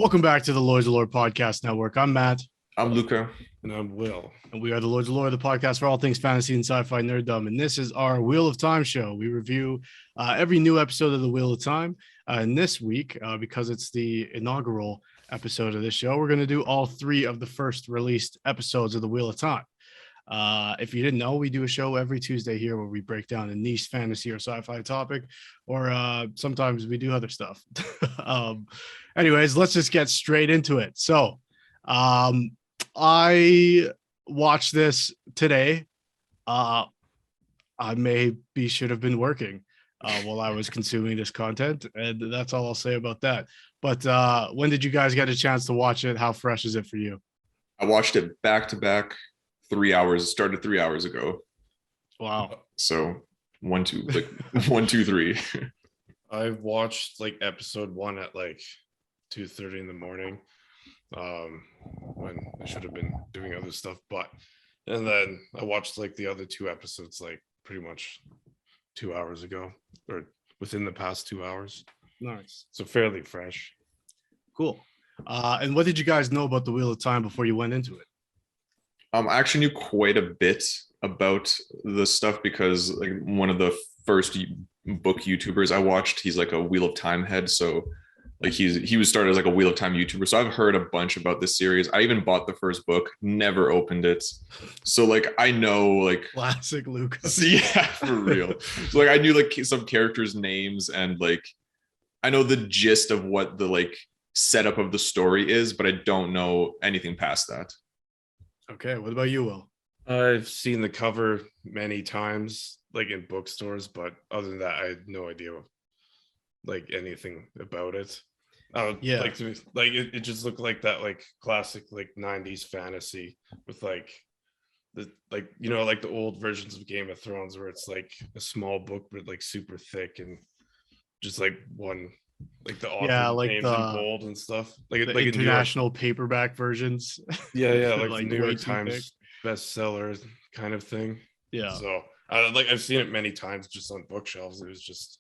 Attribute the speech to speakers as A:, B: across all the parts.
A: Welcome back to the Lords of Lore Podcast Network. I'm Matt.
B: I'm Luca.
C: And I'm Will.
A: And we are the Lords of Lore, the podcast for all things fantasy and sci-fi nerddom. And this is our Wheel of Time show. We review every new episode of the Wheel of Time. And this week, because it's the inaugural episode of this show, we're going to do all three of the first released episodes of the Wheel of Time. If you didn't know, we do a show every Tuesday here where we break down a niche fantasy or sci-fi topic, or sometimes we do other stuff. Anyways, let's just get straight into it. So I watched this today. I maybe should have been working while I was consuming this content, and that's all I'll say about that. But when did you guys get a chance to watch it? How fresh is it for you?
B: I watched it back to back. 3 hours. It started 3 hours ago.
A: Wow.
B: So 1, 2, like 1, 2, 3.
C: I watched like episode 1 at like 2:30 in the morning. When I should have been doing other stuff, and then I watched like the other 2 episodes like pretty much 2 hours ago, or within the past 2 hours.
A: Nice.
C: So fairly fresh.
A: Cool. And what did you guys know about the Wheel of Time before you went into it?
B: I actually knew quite a bit about the stuff because like one of the first book YouTubers I watched, he's like a Wheel of Time head. So like he was started as like a Wheel of Time YouTuber. So I've heard a bunch about this series. I even bought the first book, never opened it. So like I know like
A: classic Lucas.
B: Yeah, for real. So like I knew like some characters' names and like I know the gist of what the like setup of the story is, but I don't know anything past that.
A: Okay, what about you, Will?
C: I've seen the cover many times, like in bookstores, but other than that, I had no idea like anything about it.
A: Yeah,
C: like it just looked like that like classic like 90s fantasy with like the like like the old versions of Game of Thrones where it's like a small book but like super thick and just like one like the author
A: like
C: names
A: the
C: in bold and stuff like
A: the
C: like
A: international paperback versions.
C: Yeah, like,
A: like
C: the New York
A: thick.
C: Times bestseller kind of thing.
A: Yeah,
C: so I've seen it many times just on bookshelves. It was just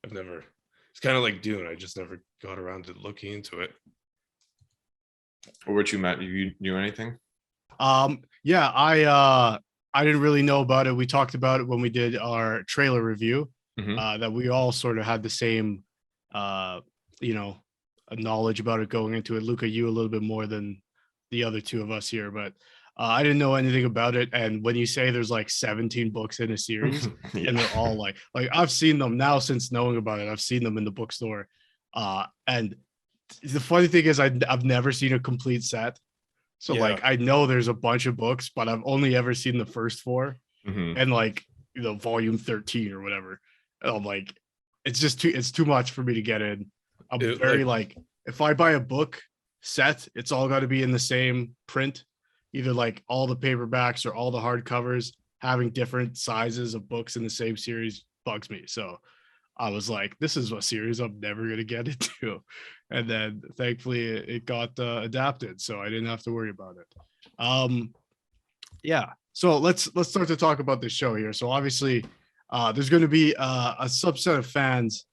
C: it's kind of like Dune. I just never got around to looking into it.
B: Or what you, Matt? You knew anything?
A: Yeah, I didn't really know about it. We talked about it when we did our trailer review. That we all sort of had the same knowledge about it going into it. Luca, you a little bit more than the other two of us here, but I didn't know anything about it. And when you say there's like 17 books in a series,
B: Yeah.
A: and they're all like I've seen them now since knowing about it. I've seen them in the bookstore, and the funny thing is I've never seen a complete set. So like I know there's a bunch of books, but I've only ever seen the first 4 and like volume 13 or whatever. And I'm like, it's too much for me to get in. I'm very like if I buy a book set, it's all got to be in the same print, either like all the paperbacks or all the hardcovers. Having different sizes of books in the same series bugs me. So I was like, this is a series I'm never going to get into. And then thankfully it got adapted, so I didn't have to worry about it. Yeah. So let's start to talk about this show here. So obviously there's going to be a subset of fans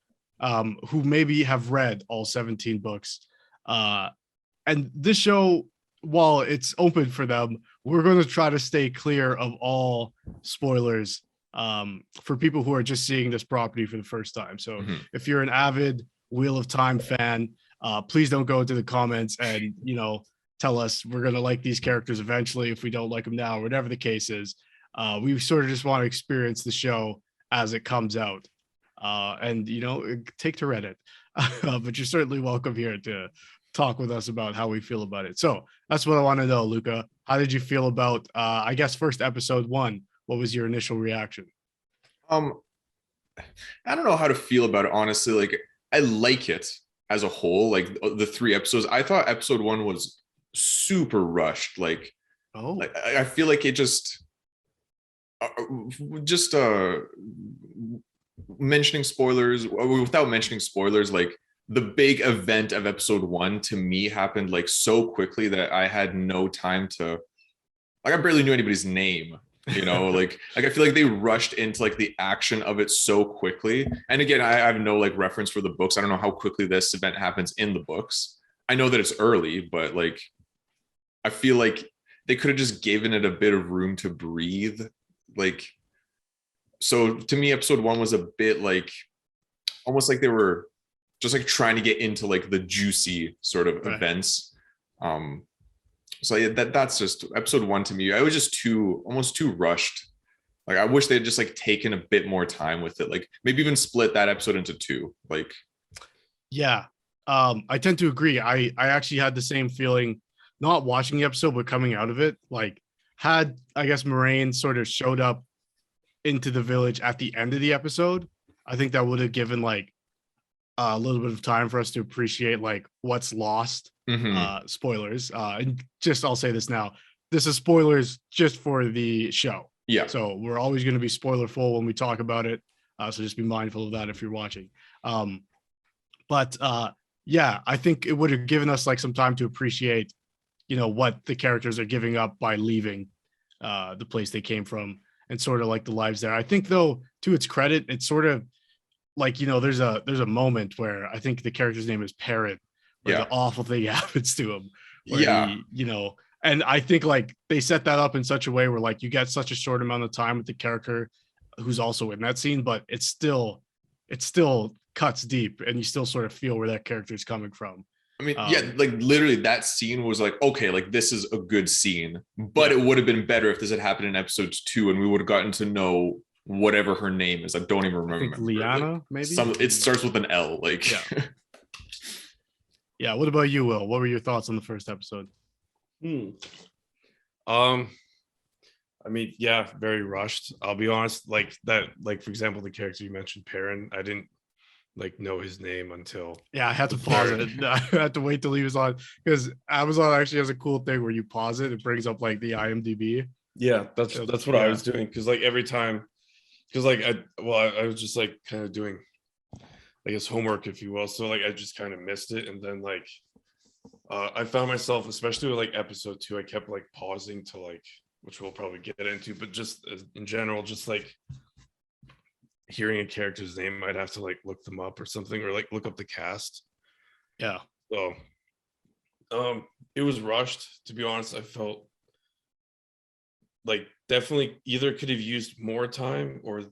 A: who maybe have read all 17 books. And this show, while it's open for them, we're going to try to stay clear of all spoilers for people who are just seeing this property for the first time. So if you're an avid Wheel of Time fan, please don't go into the comments and, tell us we're going to like these characters eventually if we don't like them now, whatever the case is. We sort of just want to experience the show as it comes out and, take to Reddit. But you're certainly welcome here to talk with us about how we feel about it. So that's what I want to know, Luca. How did you feel about, I guess, first episode 1? What was your initial reaction?
B: I don't know how to feel about it, honestly. Like, I like it as a whole. Like the 3 episodes, I thought episode 1 was super rushed. Like, I feel like it just mentioning spoilers, without mentioning spoilers, like the big event of episode 1 to me happened like so quickly that I had no time to, like, I barely knew anybody's name. like I feel like they rushed into like the action of it so quickly. And again, I have no like reference for the books. I don't know how quickly this event happens in the books. I know that it's early, but like I feel like they could have just given it a bit of room to breathe. Like, so to me, episode 1 was a bit like almost like they were just like trying to get into like the juicy sort of events. So yeah, that's just episode 1 to me. I was just almost too rushed. Like I wish they had just like taken a bit more time with it. Like maybe even split that episode into 2. Like,
A: yeah, I tend to agree. I actually had the same feeling, not watching the episode, but coming out of it. Like, had I guess Moraine sort of showed up into the village at the end of the episode, I think that would have given like a little bit of time for us to appreciate like what's lost. Spoilers. And just I'll say this now. This is spoilers just for the show.
B: Yeah.
A: So we're always going to be spoiler full when we talk about it. So just be mindful of that if you're watching. But yeah, I think it would have given us like some time to appreciate, you know, what the characters are giving up by leaving the place they came from and sort of like the lives there. I think though, to its credit, it's sort of like, you know, there's a moment where I think the character's name is Parrot, where the awful thing happens to him. He, you know, and I think like they set that up in such a way where like you get such a short amount of time with the character who's also in that scene, but it still cuts deep and you still sort of feel where that character is coming from.
B: I mean, yeah, like literally that scene was like, okay, like this is a good scene, but it would have been better if this had happened in episode 2 and we would have gotten to know whatever her name is. I don't even remember.
A: Liana, maybe?
B: It starts with an L. Like,
A: yeah. What about you, Will? What were your thoughts on the first episode?
C: I mean, yeah, very rushed. I'll be honest. Like that, like for example, the character you mentioned, Perrin, I didn't like know his name until
A: I had to pause it. I had to wait till he was on because Amazon actually has a cool thing where you pause it, it brings up like the IMDb.
C: Yeah, that's what I was doing because like every time, because like I was just like kind of doing, I guess, homework, if you will. So like I just kind of missed it, and then like I found myself, especially with like episode 2, I kept like pausing to like, which we'll probably get into, but just in general, just like hearing a character's name, I'd have to like look them up or something, or like look up the cast.
A: Yeah.
C: So it was rushed, to be honest. I felt like definitely either could have used more time or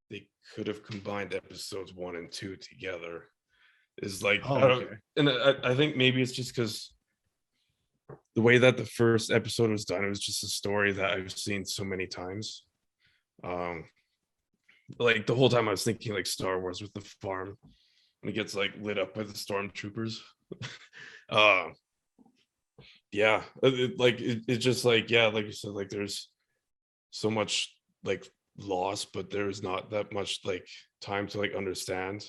C: they could have combined episodes 1 and 2 together. Is like, and I think maybe it's just because the way that the first episode was done, it was just a story that I've seen so many times. Like the whole time I was thinking like Star Wars with the farm when it gets like lit up by the stormtroopers. It's just like, yeah, like you said, like there's so much like loss, but there's not that much like time to like understand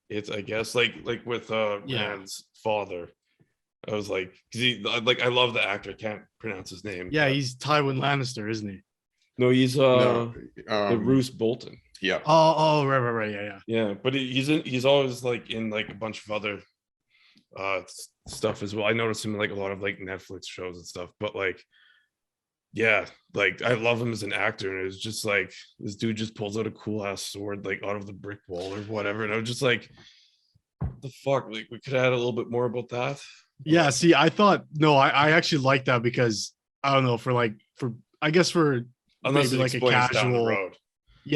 C: it, I guess. Like with Rand's father, I was like, I love the actor, I can't pronounce his name.
A: Yeah, he's Tywin Lannister, isn't he?
C: No, he's Roose Bolton.
B: Yeah.
A: Oh, right.
C: Yeah, but he's always like in like a bunch of other stuff as well. I noticed him in like a lot of like Netflix shows and stuff, but like, yeah, like I love him as an actor, and it was just like this dude just pulls out a cool ass sword like out of the brick wall or whatever, and I was just like, what the fuck, like we could add a little bit more about that.
A: Yeah, see, I thought I actually like that because I don't know, for
C: unless
A: maybe like a casual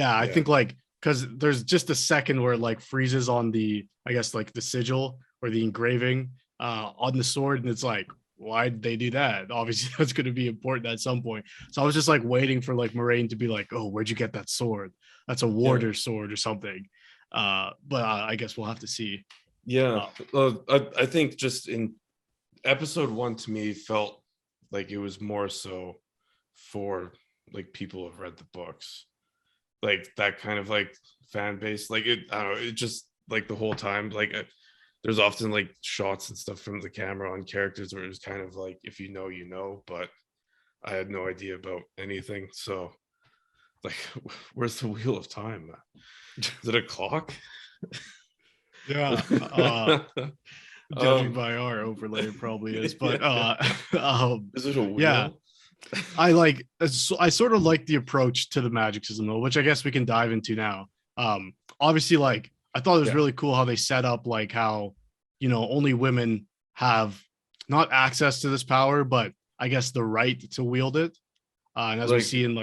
A: I think like because there's just a second where it like freezes on the, I guess, like the sigil or the engraving on the sword, and it's like, why'd they do that? Obviously that's going to be important at some point. So I was just like waiting for like Moraine to be like, oh, where'd you get that sword? That's a warder sword or something. But I guess we'll have to see.
C: I think just in episode 1 to me felt like it was more so for like people who've read the books, like that kind of like fan base. Like it, I don't know, it just like the whole time, like there's often like shots and stuff from the camera on characters where it was kind of like, if you know, you know, but I had no idea about anything. So like, where's the wheel of time? Is it a clock?
A: Yeah. Judging by our overlay, it probably is, but
C: is it a wheel?
A: Yeah. I sort of like the approach to the magic system though, which I guess we can dive into now. Obviously, like I thought it was really cool how they set up like how, only women have not access to this power, but I guess the right to wield it. And as we see in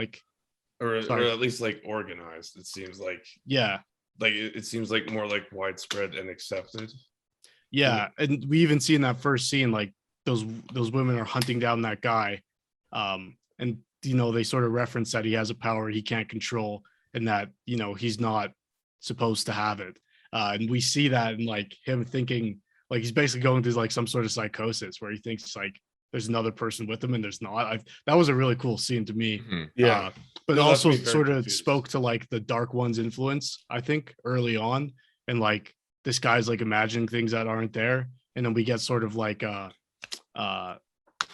C: or at least like organized, it seems like.
A: Yeah.
C: Like it seems like more like widespread and accepted.
A: Yeah, and we even see in that first scene like those women are hunting down that guy, and they sort of reference that he has a power he can't control, and that he's not supposed to have it. And we see that in like him thinking like he's basically going through like some sort of psychosis where he thinks like there's another person with him and there's not. That was a really cool scene to me.
B: Mm-hmm.
C: Yeah.
A: But it also sort of spoke to like the Dark One's influence, I think, early on. And like this guy's like imagining things that aren't there. And then we get sort of like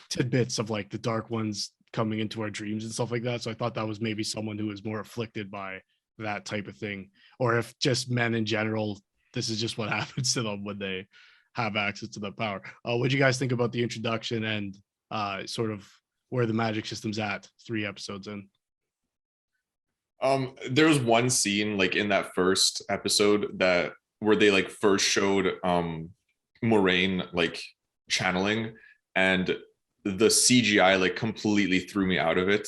A: tidbits of like the Dark Ones coming into our dreams and stuff like that. So I thought that was maybe someone who was more afflicted by that type of thing. Or if just men in general, this is just what happens to them when they have access to the power. What do you guys think about the introduction and sort of where the magic system's at 3 episodes in?
B: There was one scene like in that first episode where they like first showed Moraine like channeling, and the CGI like completely threw me out of it.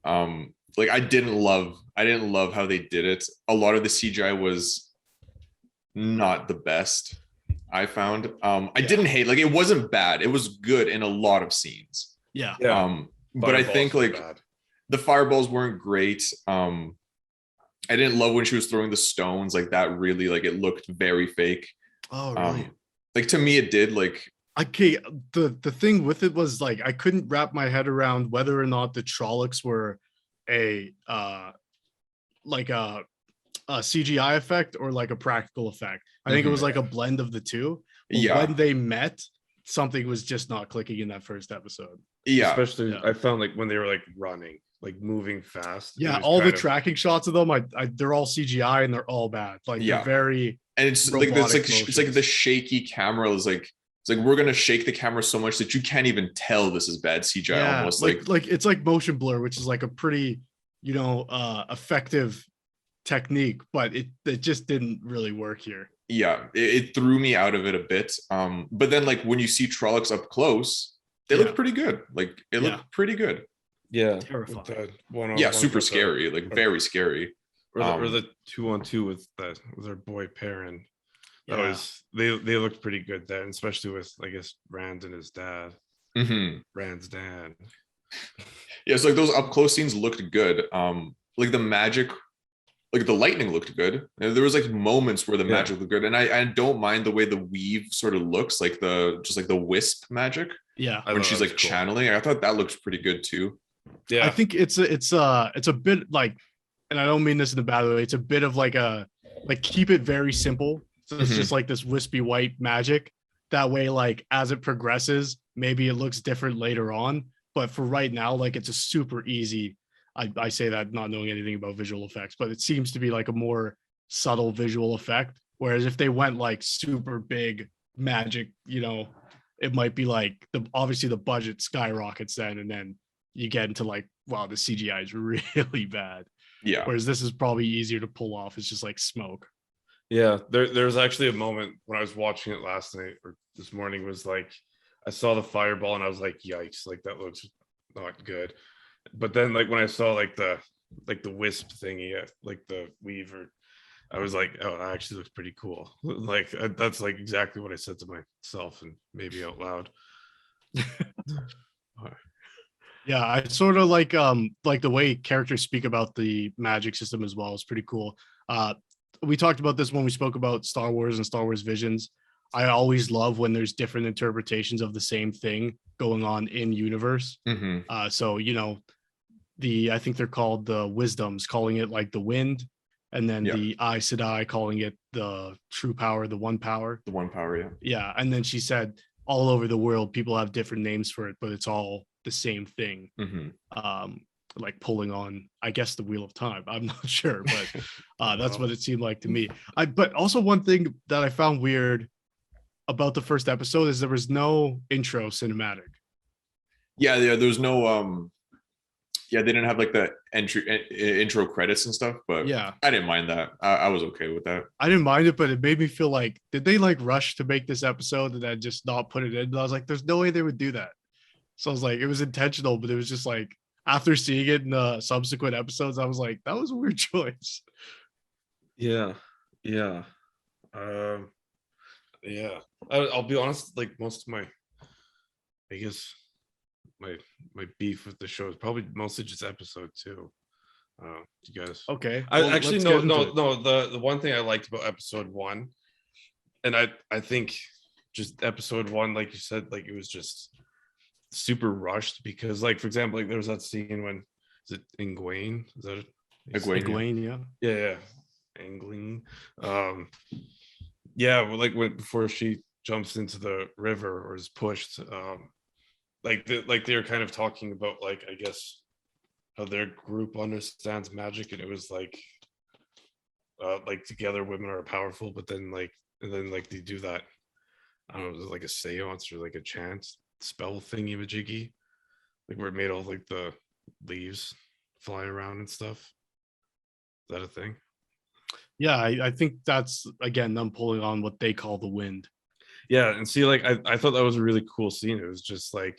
B: Like I didn't love how they did it. A lot of the CGI was not the best, I found. I didn't hate, like it wasn't bad. It was good in a lot of scenes.
A: Yeah.
B: But I think like bad. The fireballs weren't great. I didn't love when she was throwing the stones like that. Really, like it looked very fake.
A: Oh, really?
B: Like to me, it did. Like
A: okay, the thing with it was like I couldn't wrap my head around whether or not the Trollocs were a CGI effect or like a practical effect. I think it was like a blend of the two.
B: Yeah.
A: When they met, something was just not clicking in that first episode.
B: Yeah.
C: Especially I found like when they were like running, like moving fast.
A: Yeah, all the tracking shots of them, they're all CGI and they're all bad. Like they're very,
B: and it's like it's like the shaky camera is like it's like we're gonna shake the camera so much that you can't even tell this is bad CGI. Almost
A: like it's like motion blur, which is like a pretty effective technique, but it just didn't really work here.
B: Yeah, it threw me out of it a bit. But then like when you see Trollocs up close, they look pretty good. Like it looked pretty good.
C: Yeah,
A: terrifying.
B: Super scary, like very scary.
C: Or the 2-on-2 with their boy Perrin. That was they looked pretty good then, especially with I guess Rand and his dad.
B: Mm-hmm.
C: Rand's dad.
B: Yeah, so like those up close scenes looked good. Like the magic, like the lightning looked good. And there was like moments where the magic looked good, and I don't mind the way the weave sort of looks, like the wisp magic.
A: Yeah,
B: when she's like channeling, I thought that looked pretty good too.
A: Yeah, I think it's a bit like, and I don't mean this in a bad way. It's a bit of like keep it very simple. So it's just like this wispy white magic. That way, like as it progresses, maybe it looks different later on. But for right now, like it's a super easy. I say that not knowing anything about visual effects, but it seems to be like a more subtle visual effect. Whereas if they went like super big magic, it might be like obviously the budget skyrockets then, and then you get into like, wow, the CGI is really bad.
B: Yeah.
A: Whereas this is probably easier to pull off. It's just like smoke.
C: Yeah. There's actually a moment when I was watching it last night or this morning, was like, I saw the fireball and I was like, yikes, like that looks not good. But then like when I saw like the wisp thingy, like the weaver, I was like, oh, that actually looks pretty cool. Like that's like exactly what I said to myself and maybe out loud.
A: Yeah, I sort of like the way characters speak about the magic system as well is pretty cool. We talked about this when we spoke about Star Wars and Star Wars Visions. I always love when there's different interpretations of the same thing going on in universe.
B: Mm-hmm.
A: So I think they're called the wisdoms, calling it like the wind, and then the Aes Sedai calling it the true power, the one power.
B: The one power, yeah.
A: Yeah, and then she said all over the world people have different names for it, but it's all the same thing.
B: Mm-hmm.
A: Like pulling on, I guess, the wheel of time. I'm not sure, but that's what it seemed like to me. But also one thing that I found weird about the first episode is there was no intro cinematic.
B: Yeah, there's no Yeah, they didn't have like the intro credits and stuff, but
A: Yeah,
B: I didn't mind that. I was okay with that.
A: I didn't mind it, but it made me feel like, did they like rush to make this episode and then just not put it in? But I was like, there's no way they would do that. So I was like, it was intentional, but it was just like, after seeing it in the subsequent episodes, I was like, that was a weird choice.
C: Yeah, yeah, yeah. I'll be honest. Like most of my, I guess my beef with the show is probably mostly just episode 2. You guys.
A: Okay.
C: I
A: well,
C: actually
A: let's
C: no
A: get into it.
C: The one thing I liked about episode 1, and I think just episode 1, like you said, like it was just super rushed because, like, for example, like there was that scene when, is it Ingwayne? Is that it?
A: Egwene, yeah.
C: Yeah, angling. Yeah, well, like when before she jumps into the river or is pushed, like they're kind of talking about, like, I guess how their group understands magic, and it was like together women are powerful, but then like, and then like they do that, I don't know, like a seance or like a chant spell thingy majiggy, like where it made all like the leaves fly around and stuff. Is that a thing?
A: Yeah, I think that's again them pulling on what they call the wind.
C: Yeah, and see, like I thought that was a really cool scene. It was just like,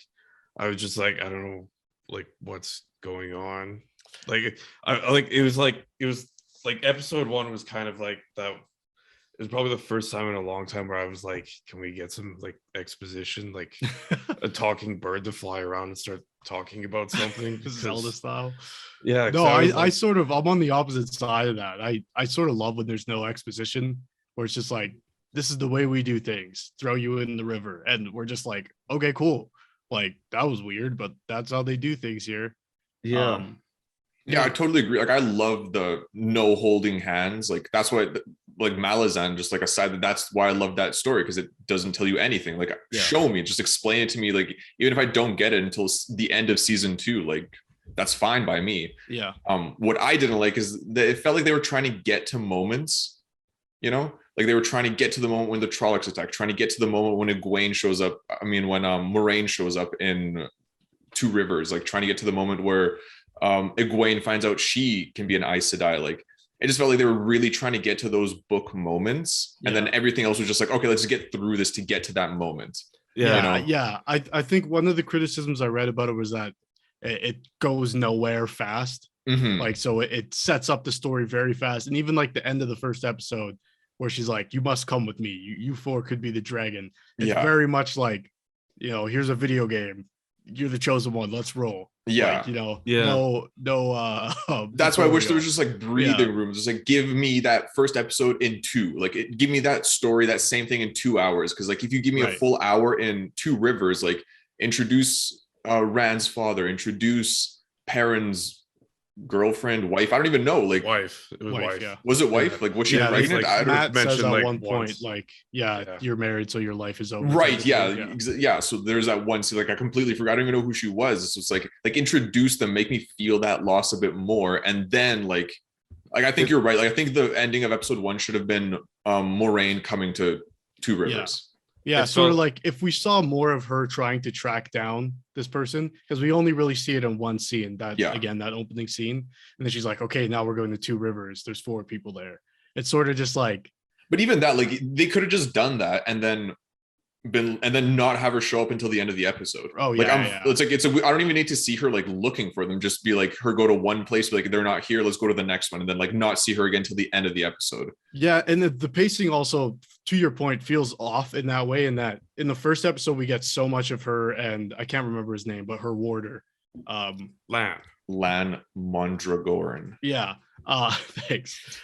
C: I was just like, I don't know, like what's going on. Like I like it was like episode 1 was kind of like that. It was probably the first time in a long time where I was like, can we get some like exposition, like a talking bird to fly around and start talking about something?
A: Zelda style.
C: Yeah.
A: No, I sort of, I'm on the opposite side of that. I sort of love when there's no exposition, where it's just like, this is the way we do things. Throw you in the river, and we're just like, okay, cool. Like that was weird, but that's how they do things here.
C: Yeah.
B: Yeah, I totally agree. Like I love the no holding hands. Like that's why, like Malazan, just like aside, that's why I love that story, because it doesn't tell you anything. Like show me, just explain it to me. Like even if I don't get it until the end of season 2, like that's fine by me.
A: Yeah.
B: What I didn't like is that it felt like they were trying to get to moments, you know, like they were trying to get to the moment when the Trollocs attack, trying to get to the moment when Egwene shows up. I mean, when Moraine shows up in Two Rivers, like trying to get to the moment where Egwene finds out she can be an Aes Sedai. Like it just felt like they were really trying to get to those book moments, and then everything else was just like, okay, let's get through this to get to that moment.
A: Yeah. I think one of the criticisms I read about it was that it goes nowhere fast.
B: Mm-hmm.
A: Like, so it sets up the story very fast, and even like the end of the first episode where she's like, you must come with me, you four could be the dragon. It's very much like, you know, here's a video game, you're the chosen one, let's roll. Like, you know, no
B: that's why I wish there was just like breathing room. Just like give me that first episode in 2, like give me that story, that same thing in 2 hours. Because like if you give me a full hour in Two Rivers, like introduce Rand's father, introduce Perrin's girlfriend, wife, I don't even know, like
C: wife. It was wife.
A: Yeah.
B: Was it wife? Like was she pregnant?
A: Like,
B: I don't
A: Matt says at
C: like
A: one point, like, you're married, so your life is over.
B: Right. Yeah. So there's that one. So like I completely forgot. I don't even know who she was. So it's like introduce them, make me feel that loss a bit more, and then like I think you're right. Like I think the ending of episode 1 should have been Moraine coming to Two Rivers.
A: Yeah, sort of like if we saw more of her trying to track down this person, because we only really see it in one scene, that again, that opening scene. And then she's like, okay, now we're going to Two Rivers. There's 4 people there. It's sort of just like,
B: but even that, like they could have just done that and then not have her show up until the end of the episode.
A: Oh
B: like
A: yeah.
B: It's like I don't even need to see her like looking for them. Just be like her go to one place, like they're not here, let's go to the next one, and then like not see her again till the end of the episode.
A: Yeah, and the pacing also, to your point, feels off in that way. In that in the first episode we get so much of her, and I can't remember his name, but her warder,
B: Lan Mondragoran.
A: Yeah. Thanks.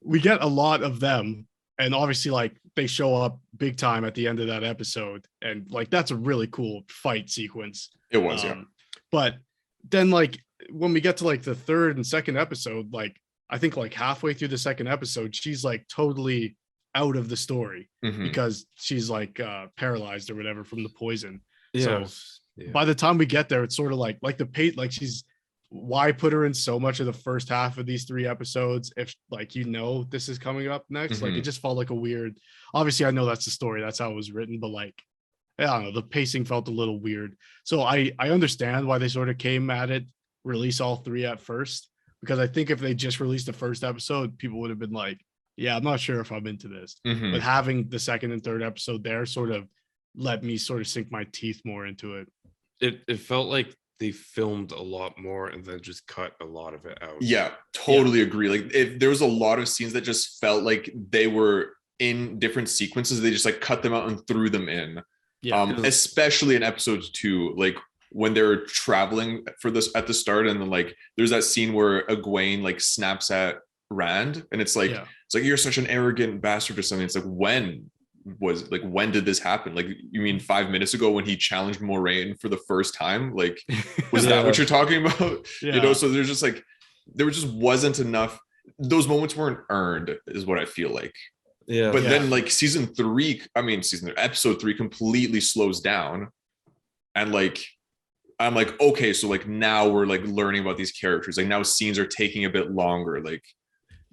A: We get a lot of them, and obviously like they show up big time at the end of that episode, and like that's a really cool fight sequence.
B: It was.
A: But then like when we get to like the third and second episode, like I think like halfway through the second episode, she's like totally out of the story because she's like paralyzed or whatever from the poison. So by the time we get there, it's sort of like the page, like she's, why put her in so much of the first half of these 3 episodes if like, you know, this is coming up next? Like it just felt like a weird, obviously I know that's the story, that's how it was written, but like I don't know, the pacing felt a little weird. So I understand why they sort of came at it, release all three at first, because I think if they just released the first episode, people would have been like, yeah, I'm not sure if I'm into this. But having the second and third episode there sort of let me sort of sink my teeth more into it.
C: It felt like they filmed a lot more and then just cut a lot of it out.
B: Yeah, totally agree. Like there was a lot of scenes that just felt like they were in different sequences. They just like cut them out and threw them in. Yeah, especially in episode 2, like when they're traveling for this at the start, and then like there's that scene where Egwene like snaps at Rand, and it's like you're such an arrogant bastard or something. It's like when did this happen? Like, you mean 5 minutes ago when he challenged Moraine for the first time? Like, was that what you're talking about? You know, so there's just like there just wasn't enough. Those moments weren't earned, is what I feel like. Yeah. But then like episode 3 completely slows down, and like I'm like, okay, so like now we're like learning about these characters. Like now scenes are taking a bit longer. Like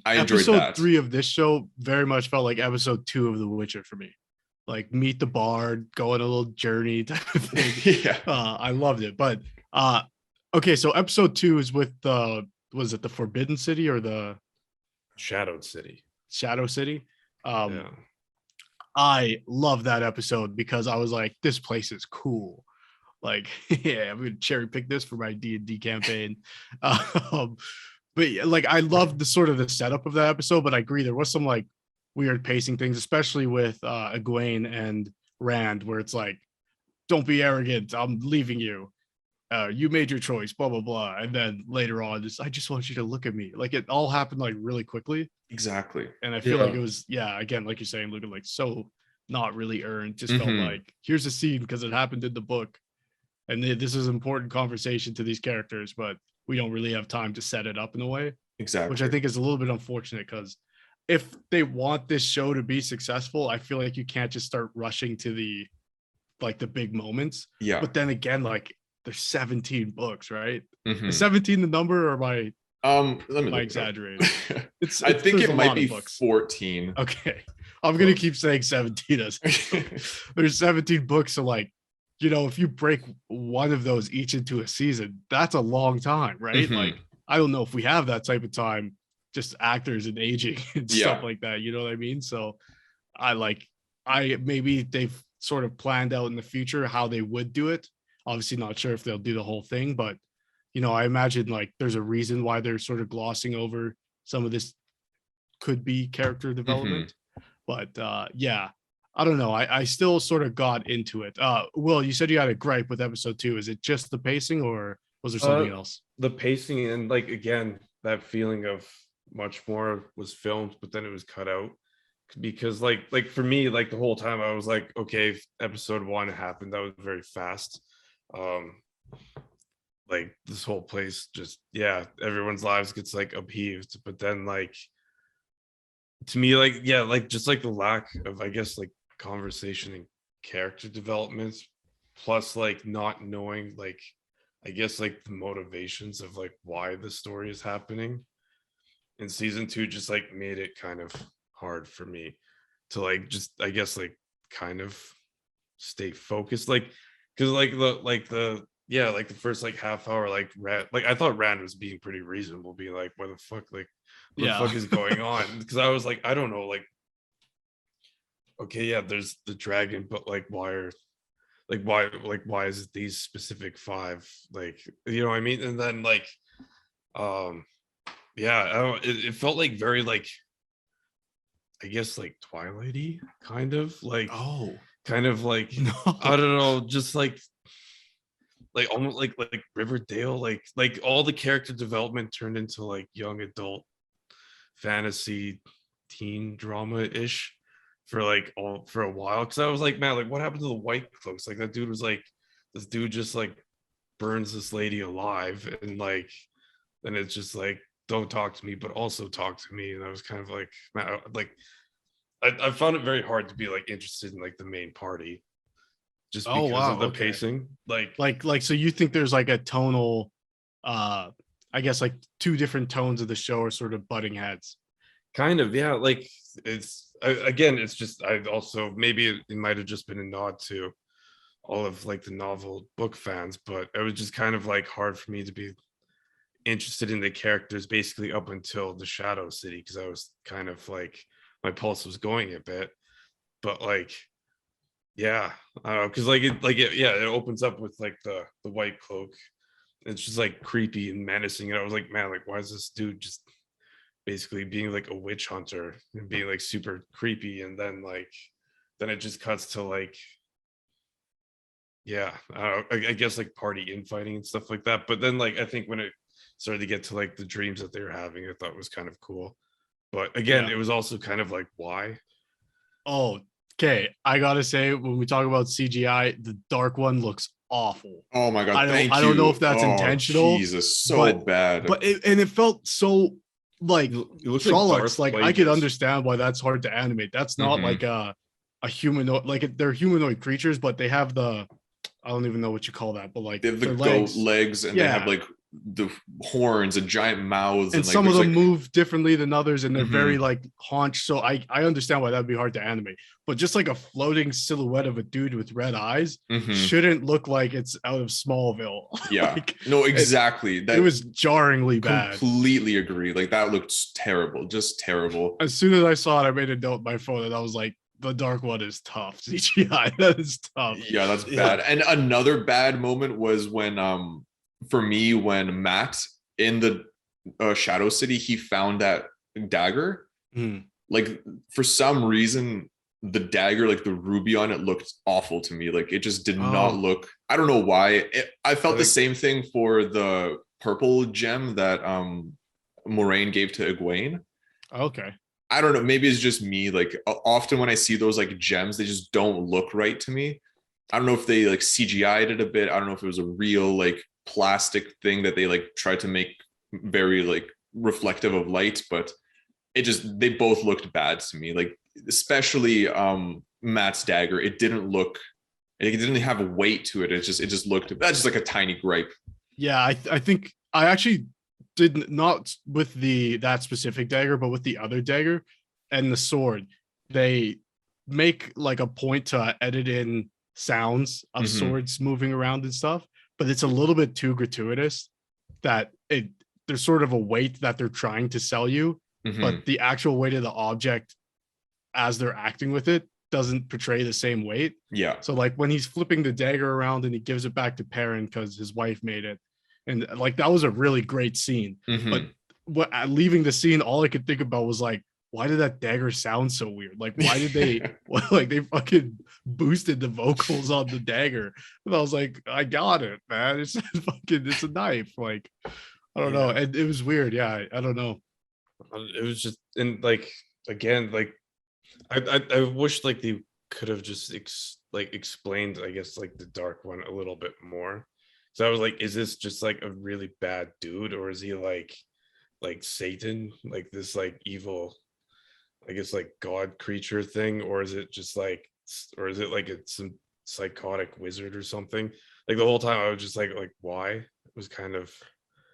B: I enjoyed that.
A: Episode 3 of this show very much felt like episode 2 of The Witcher for me. Like meet the bard, go on a little journey type of thing. Yeah. I loved it. But okay, so episode 2 is with was it the Forbidden City or the
C: Shadowed City?
A: Shadow City. I love that episode because I was like, this place is cool. Like, yeah, I'm gonna cherry pick this for my D&D campaign. But like, I love the sort of the setup of that episode, but I agree there was some like weird pacing things, especially with Egwene and Rand, where it's like, don't be arrogant, I'm leaving you. You made your choice, blah blah blah. And then later on, I just want you to look at me. Like it all happened like really quickly.
B: Exactly.
A: And I feel like it was, again, like you're saying, looking like so not really earned. Just felt like here's a scene because it happened in the book. And this is an important conversation to these characters, but we don't really have time to set it up in a way.
B: Exactly.
A: Which I think is a little bit unfortunate, because if they want this show to be successful, I feel like you can't just start rushing to the big moments.
B: Yeah.
A: But then again, like there's 17 books, right? Is 17 the number, or am I exaggerating?
B: I think it might be 14.
A: Okay. I'm gonna keep saying 17 as there's 17 books, so like, you know, if you break one of those each into a season, that's a long time, right? Like, I don't know if we have that type of time, just actors and aging and stuff like that. You know what I mean? So maybe they've sort of planned out in the future how they would do it. Obviously not sure if they'll do the whole thing, but you know, I imagine like there's a reason why they're sort of glossing over some of this could be character development. But I don't know. I still sort of got into it. Will, you said you had a gripe with episode 2. Is it just the pacing, or was there something else?
C: The pacing, and like again, that feeling of much more was filmed, but then it was cut out. Because like for me, like the whole time I was like, okay, episode 1 happened. That was very fast. Like this whole place just, everyone's lives gets like upheaved. But then like, to me, like, like just like the lack of, I guess, like conversation and character development, plus like not knowing, like, I guess like the motivations of like why the story is happening in season 2 just like made it kind of hard for me to like just, I guess, like kind of stay focused, like because like the first like half hour, like I thought Rand was being pretty reasonable, being like, what the fuck, like what the fuck is going on? Because I was like, I don't know, like, okay, there's the dragon, but like why is it these specific 5, like, you know what I mean? And then like I don't, it felt like very like, I guess like Twilighty, kind of like kind of like no. I don't know, just like almost like Riverdale, like all the character development turned into like young adult fantasy teen drama-ish for a while, because I was like, man, like what happened to the White Cloaks? Like that dude was like, this dude just like burns this lady alive, and like then it's just like, don't talk to me but also talk to me. And I was kind of like, man, like I found it very hard to be like interested in like the main party just because of the pacing. Like
A: so you think there's like a tonal I guess like 2 different tones of the show are sort of butting heads,
C: kind of, like it's again, it's just, I also, maybe it might have just been a nod to all of like the novel book fans, but it was just kind of like hard for me to be interested in the characters basically up until the Shadow City, because I was kind of like my pulse was going a bit. But like, yeah, I don't know, because it opens up with like the white cloak. It's just like creepy and menacing, and I was like, man, like why is this dude just basically being like a witch hunter and being like super creepy? And then it just cuts to like, yeah, I guess like party infighting and stuff like that. But then like I think when it started to get to like the dreams that they were having, I thought was kind of cool. But again,
A: Yeah.
C: it was also kind of like, why?
A: Oh, okay. I gotta say, when we talk about CGI, the Dark One looks awful.
B: Oh my God,
A: I
B: thank
A: don't know
B: you.
A: if that's
B: Oh
A: intentional,
B: Jesus, so
A: but
B: bad.
A: it felt so like
C: It looks like
A: Trollocs.
C: Darth
A: Like I could
C: Plagueis.
A: understand why that's hard to animate. That's not like a humanoid. Like they're humanoid creatures, but they have the, I don't even know what you call that, but like
B: They have the
A: their
B: goat
A: legs.
B: legs, and they have
A: Yeah.
B: like the horns and giant mouths,
A: And
B: and like
A: some of
B: there's
A: them
B: like
A: move differently than others, and they're very
B: Mhm.
A: like haunched. So I understand why that'd be hard to animate. But just like a floating silhouette of a dude with red eyes
B: Mhm.
A: shouldn't look like it's out of Smallville.
B: Yeah,
A: Like,
B: no, exactly.
A: it
B: That
A: was jarringly bad.
B: completely agree. Like that looked terrible, just terrible.
A: As soon as I saw it, I made a note on my phone, and I was like, "The Dark One is tough. CGI, that is tough."
B: Yeah, that's
C: Yeah.
B: bad. And another bad moment was when for me, when Matt in the Shadow City, he found that dagger.
A: Mm.
B: Like for some reason, the dagger, like the ruby on it, looked awful to me. Like it just did not
A: Oh,
B: look, I don't know why. I
C: I
B: felt the
C: think
B: same thing for the purple gem that Moraine gave to Egwene.
A: okay.
B: I don't know, maybe it's just me. Like often when I see those like gems, they just don't look right to me. I don't know if they like CGI'd it a bit. I don't know if it was a real like plastic thing that they like tried to make very like reflective of light, but it just, they both looked bad to me. Like especially Matt's dagger, it didn't have a weight to it. It just looked, that's just like a tiny gripe.
A: Yeah, I think I actually did not with the that specific dagger, but with the other dagger and the sword. They make like a point to edit in sounds of
B: Mhm.
A: swords moving around and stuff, but it's a little bit too gratuitous that there's sort of a weight that they're trying to sell you,
B: Mhm.
A: but the actual weight of the object as they're acting with it doesn't portray the same weight.
B: Yeah.
A: So like when he's flipping the dagger around and he gives it back to Perrin because his wife made it, and like that was a really great scene. But
B: Mhm.
A: what leaving the scene, all I could think about was like, why did that dagger sound so weird? Like, why did they like they fucking boosted the vocals on the dagger? And I was like, I got it, man. It's fucking, it's a knife. Like, I don't know.
C: Yeah.
A: And it was weird. Yeah, I don't know.
C: It was just, and like again, like I wish like they could have just explained, I guess, like the Dark One a little bit more. So I was like, is this just like a really bad dude, or is he like Satan, like this like evil, I guess like god creature thing, or is it just like, or is it like it's some psychotic wizard or something? Like the whole time I was just like why? It was kind of,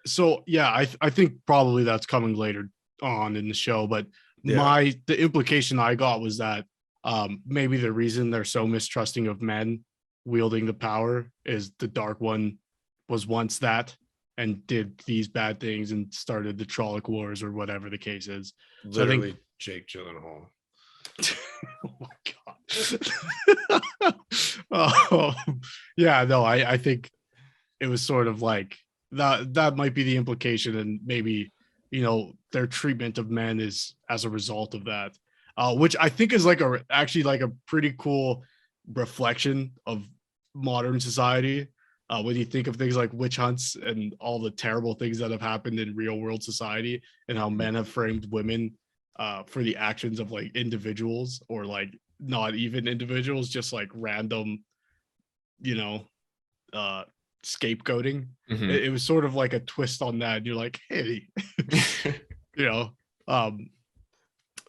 A: So yeah, I think probably that's coming later on in the show, but
C: yeah,
A: the implication I got was that maybe the reason they're so mistrusting of men wielding the power is the Dark One was once that and did these bad things and started the Trolloc Wars or whatever the case is. So I think
C: literally Jake Gyllenhaal.
A: oh my god. Yeah, no, I think it was sort of like that might be the implication, and maybe their treatment of men is as a result of that, which I think is like actually like a pretty cool reflection of modern society, when you think of things like witch hunts and all the terrible things that have happened in real world society and how men have framed women for the actions of like individuals, or like not even individuals, just like random, you know uh scapegoating.
B: Mhm.
A: It was sort of like a twist on that, and you're like, hey, you know um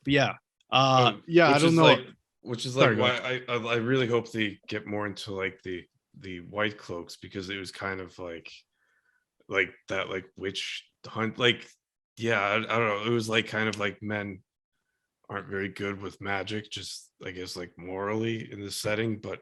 A: yeah, yeah, I
C: Which
A: don't
C: is
A: know.
C: like, which is
A: Sorry,
C: like
A: go
C: why
A: ahead.
C: I really hope they get more into like the white cloaks, because it was kind of like that like witch hunt, like, yeah, I don't know, it was like kind of like men aren't very good with magic, just I guess like morally in this setting, but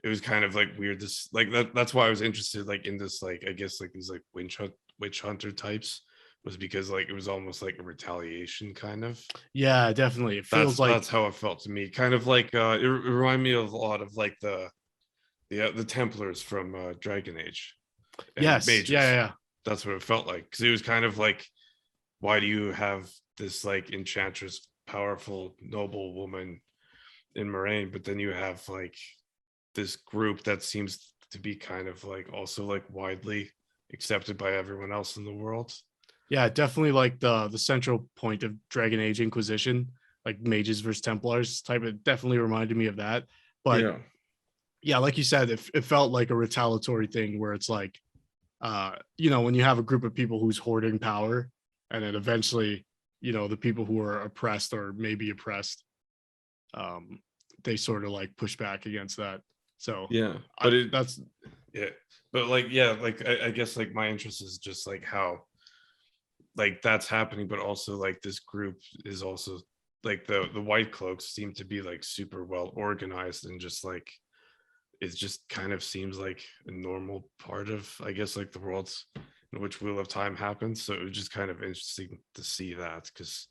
C: it was kind of like weird. This like that's why I was interested like in this like I guess like these like witch hunter types was because like it was almost like a retaliation kind of.
A: Yeah, definitely. It feels like
C: That's how it felt to me. Kind of like it reminded me of a lot of like the Templars from Dragon Age. And
A: yes,
C: mages.
A: yeah.
C: That's what it felt like because it was kind of like, why do you have this like enchantress, powerful, noble woman in Moraine, but then you have like this group that seems to be kind of like also like widely accepted by everyone else in the world.
A: Yeah, definitely like the central point of Dragon Age Inquisition, like mages versus Templars type. It definitely reminded me of that. But yeah, like you said, it felt like a retaliatory thing where it's like, when you have a group of people who's hoarding power, and then eventually, the people who are oppressed or maybe oppressed, they sort of like push back against that. So
C: yeah, but I guess like my interest is just like how like that's happening, but also like this group is also like the white cloaks seem to be like super well organized and just like it just kind of seems like a normal part of I guess like the worlds in which Wheel of Time happens. So it was just kind of interesting to see that because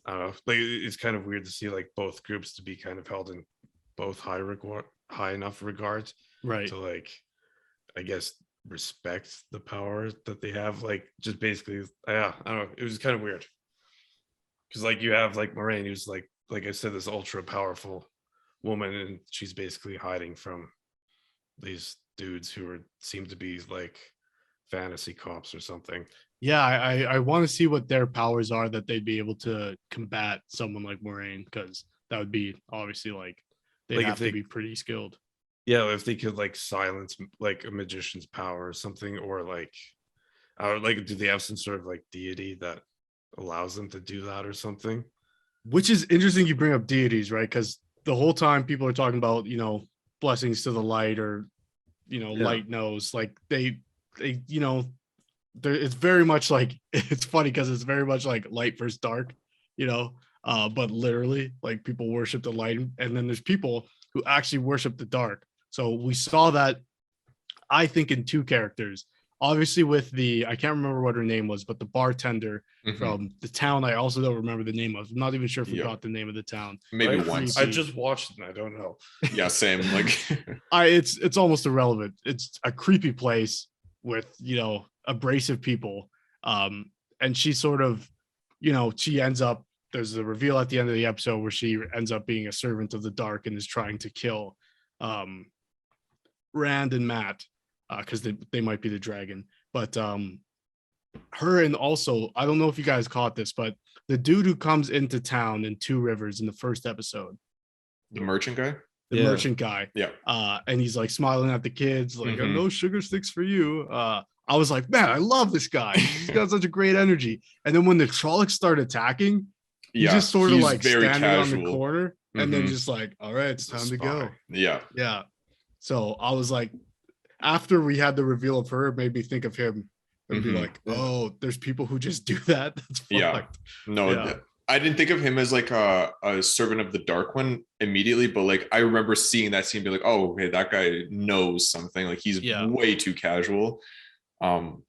C: I don't know, like it's kind of weird to see like both groups to be kind of held in both high enough regard
A: right
C: to like I guess respect the power that they have. Like just basically, yeah, I don't know. It was kind of weird because like you have like Moraine, who's like I said, this ultra powerful woman, and she's basically hiding from these dudes who seem to be like fantasy cops or something.
A: Yeah, I want to see what their powers are that they'd be able to combat someone like Moraine, because that would be obviously like they'd
C: like
A: have to be pretty skilled.
C: Yeah, if they could like silence like a magician's power or something, or like do they have some sort of like deity that allows them to do that or something?
A: Which is interesting you bring up deities, right? Because the whole time people are talking about, blessings to the light, or light knows, like they it's very much like it's funny because it's very much like light versus dark, but literally like people worship the light, and then there's people who actually worship the dark. So we saw that, I think, in two characters. Obviously with I can't remember what her name was, but the bartender from the town, I also don't remember the name of. I'm not even sure if we got the name of the town.
B: Maybe once.
C: I just watched it and I don't know.
B: Yeah, same. Like
A: it's almost irrelevant. It's a creepy place with, abrasive people. And she sort of, she ends up, there's a reveal at the end of the episode where she ends up being a servant of the dark and is trying to kill Rand and Matt, because they might be the dragon. But her, and also, I don't know if you guys caught this, but the dude who comes into town in Two Rivers in the first episode,
B: the merchant guy,
A: merchant guy, and he's like smiling at the kids, like, oh, no sugar sticks for you. I was like, man, I love this guy. He's got such a great energy. And then when the Trollocs start attacking, he's just sort of like standing casual on the corner, and then just like, all right, it's time to go. Yeah. So I was like, after we had the reveal of her, it made me think of him and be like, oh, there's people who just do that. That's fucked.
B: I didn't think of him as like a servant of the Dark One immediately, but like I remember seeing that scene, be like, oh, okay, that guy knows something. Like he's way too casual. And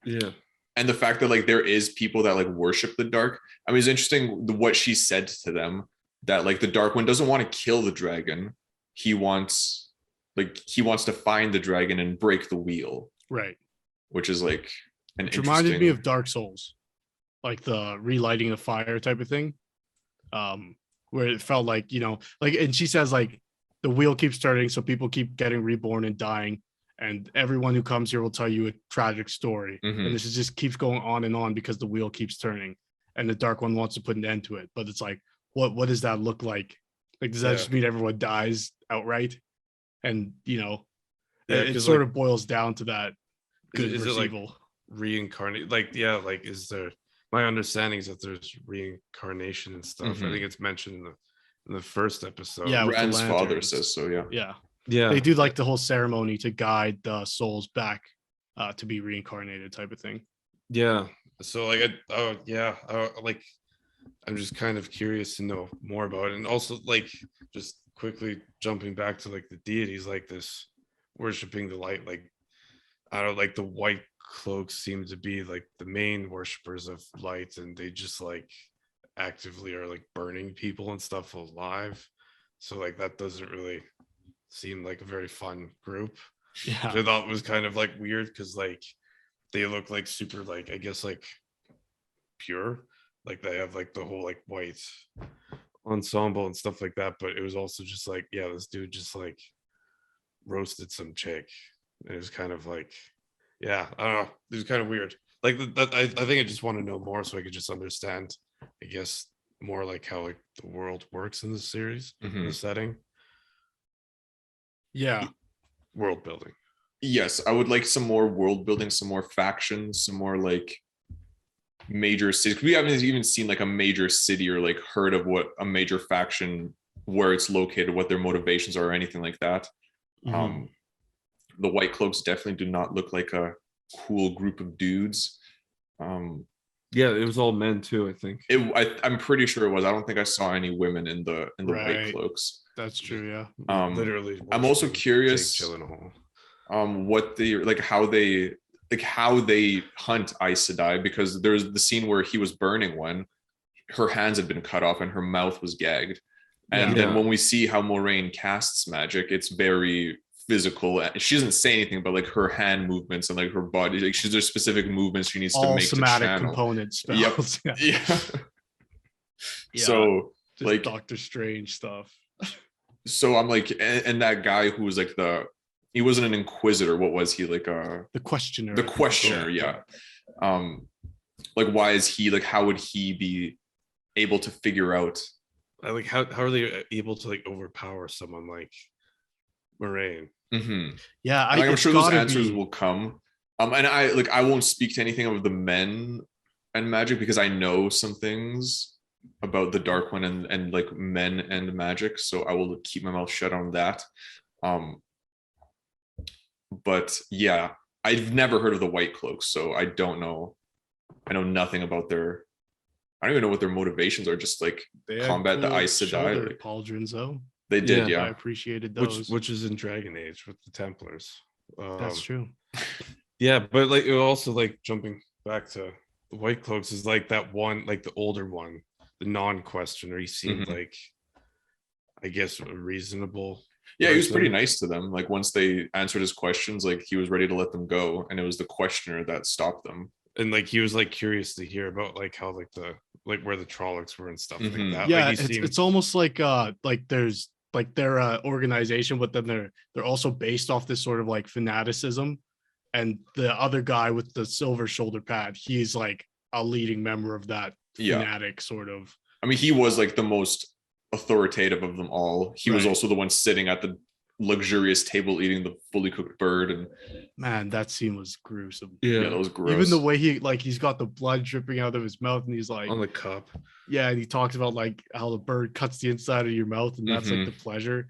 B: the fact that like there is people that like worship the dark. I mean, it's interesting what she said to them, that like the Dark One doesn't want to kill the dragon. He wants to find the dragon and break the wheel. Right. Which is like
A: it reminded me of Dark Souls, like the relighting the fire type of thing. Where it felt like, and she says like the wheel keeps turning, so people keep getting reborn and dying. And everyone who comes here will tell you a tragic story. And this just keeps going on and on because the wheel keeps turning. And the Dark One wants to put an end to it. But it's like, what does that look like? Like, does that just mean everyone dies outright? And, it sort of boils down to that. Good
C: is
A: versus
C: it like
A: evil.
C: Reincarnate? Like, like, is there, my understanding is that there's reincarnation and stuff. I think it's mentioned in the first episode.
A: Yeah.
B: Rand's father says so.
A: Yeah. They do like the whole ceremony to guide the souls back to be reincarnated type of thing.
C: Yeah. So like, I'm just kind of curious to know more about it. And also like, just quickly jumping back to like the deities, like this worshiping the light, like I don't like the white cloaks seem to be like the main worshippers of light, and they just like actively are like burning people and stuff alive. So like that doesn't really seem like a very fun group.
A: Yeah.
C: Which I thought was kind of like weird because like they look like super like I guess like pure. Like they have like the whole like white ensemble and stuff like that. But it was also just like, yeah, this dude just like roasted some chick. It was kind of like, yeah, I don't know. It was kind of weird. Like I think I just want to know more so I could just understand, I guess, more like how like the world works in this series, in the setting.
A: Yeah.
C: World building.
B: Yes, I would like some more world building, some more factions, some more like major cities. We haven't even seen like a major city or like heard of what a major faction, where it's located, what their motivations are, or anything like that. The White Cloaks definitely do not look like a cool group of dudes.
C: Yeah, it was all men too, I think.
B: I'm pretty sure it was. I don't think I saw any women in the
A: Right.
B: White Cloaks.
A: That's true. Yeah.
C: Literally.
B: I'm also curious what they like, how they hunt Aes Sedai, because there's the scene where he was burning one, her hands had been cut off and her mouth was gagged. And then when we see how Moiraine casts magic, it's very physical. She doesn't say anything, but like her hand movements and like her body, like there's specific movements she needs
A: all
B: to make
A: somatic
B: to channel.
A: Component spells.
B: Yep. Yeah. So
A: just like Doctor Strange stuff.
B: So I'm like, and that guy who was like he wasn't an inquisitor. What was he, like
A: the questioner?
B: The questioner, yeah. Like why is he like? How would he be able to figure out?
C: Like how are they able to like overpower someone like Moiraine?
A: Yeah,
B: I'm sure those answers will come. And I won't speak to anything of the men and magic because I know some things about the Dark One and like men and magic, so I will keep my mouth shut on that. But yeah, I've never heard of the White Cloaks, so I don't know. I know nothing about I don't even know what their motivations are. Just like combat the Aes Sedai. Like,
A: pauldrons, though.
B: They did, yeah.
A: I appreciated those.
C: Which is in Dragon Age with the Templars.
A: That's true.
C: Yeah, but like it also like jumping back to the White Cloaks is like that one, like the older one, the non-questioner. He seemed like, I guess, a reasonable.
B: Yeah, he was pretty nice to them. Like once they answered his questions, like he was ready to let them go, and it was the questioner that stopped them.
C: And like he was like curious to hear about like how like the like where the Trollocs were and stuff like that.
A: Yeah,
C: like,
A: it's almost like there's like their organization, but then they're also based off this sort of like fanaticism. And the other guy with the silver shoulder pad, he's like a leading member of that fanatic sort of.
B: I mean, he was like the most authoritative of them all. He was also the one sitting at the luxurious table eating the fully cooked bird. And
A: man, that scene was gruesome.
B: Yeah, that was gross.
A: Even the way he's got the blood dripping out of his mouth, and he's like
C: on the cup.
A: Yeah, and he talks about like how the bird cuts the inside of your mouth, and that's like the pleasure.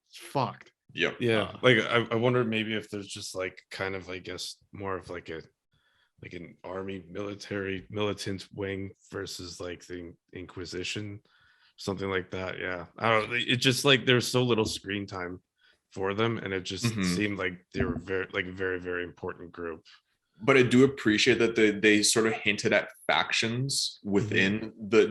A: It's fucked.
B: Yep.
C: Yeah. Like I wonder maybe if there's just like kind of, I guess, more of like an army militant wing versus like the Inquisition, something like that. Yeah. I don't know. It just like there's so little screen time for them, and it just seemed like they were very, very important group.
B: But I do appreciate that they sort of hinted at factions within the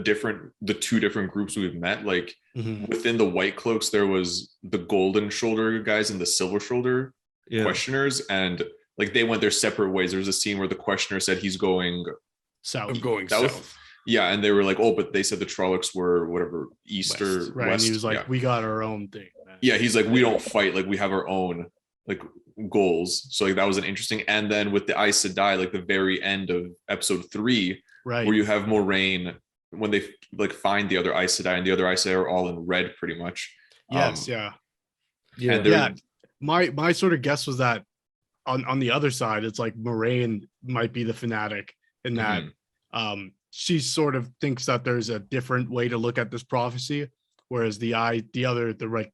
B: two different groups we've met. Like within the White Cloaks, there was the golden shoulder guys and the silver shoulder questioners, and like they went their separate ways. There was a scene where the questioner said he's going
A: south.
C: I'm going south.
B: Yeah, and they were like, oh, but they said the Trollocs were whatever east or west.
A: Right, and he was like, we got our own thing. Man.
B: Yeah, he's like, we don't fight, like we have our own like goals. So like that was an interesting. And then with the Aes Sedai, like the very end of episode 3, where you have Moiraine when they like find the other Aes Sedai, and the other Aes Sedai are all in red pretty much.
A: Yes, yeah. My sort of guess was that on the other side, it's like Moiraine might be the fanatic in that she sort of thinks that there's a different way to look at this prophecy, whereas the